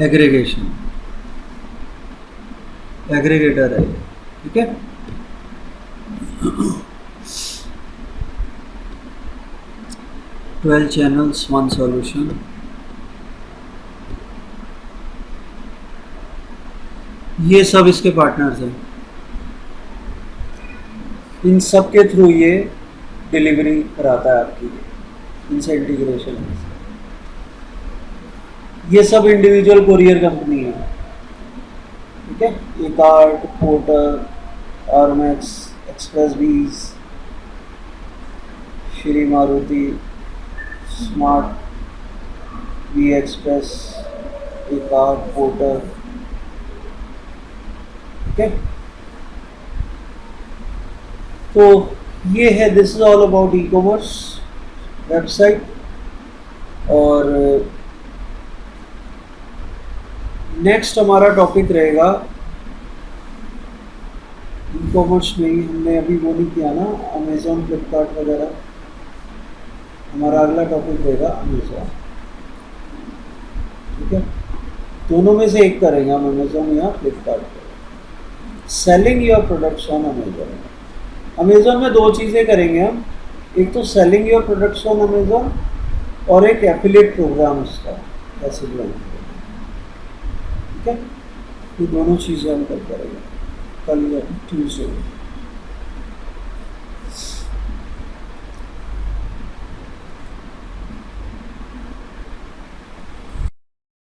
एग्रीगेशन, एग्रीगेटर है। ठीक है, ट्वेल्व चैनल्स, वन सॉल्यूशन। ये सब इसके पार्टनर्स हैं। इन सब के थ्रू ये डिलीवरी कराता है आपकी, इनसे इंटीग्रेशन। ये सब इंडिविजुअल कोरियर कंपनी है। ठीक है, Ekart, porter, Aramex, Xpressbees, Shree Maruti, smart V express, Ekart, Porter. ठीक है, तो ये है, this is all about e commerce website. और नेक्स्ट हमारा टॉपिक रहेगा ई कॉमर्स में ही, हमने अभी वो नहीं किया ना, अमेज़ॉन, फ्लिपकार्ट वगैरह। हमारा अगला टॉपिक रहेगा अमेज़ॉन। ठीक है, दोनों में से एक करेंगे हम, अमेज़ॉन या Flipkart. Selling your products on Amazon. Amazon में दो चीज़ें करेंगे हम, एक तो selling your products on Amazon और एक एफिलिएट प्रोग्राम उसका कैसे बनाएंगे। ठीक है, ये दोनों चीज़ें हम कल करेंगे, कल या ट्यूसडे।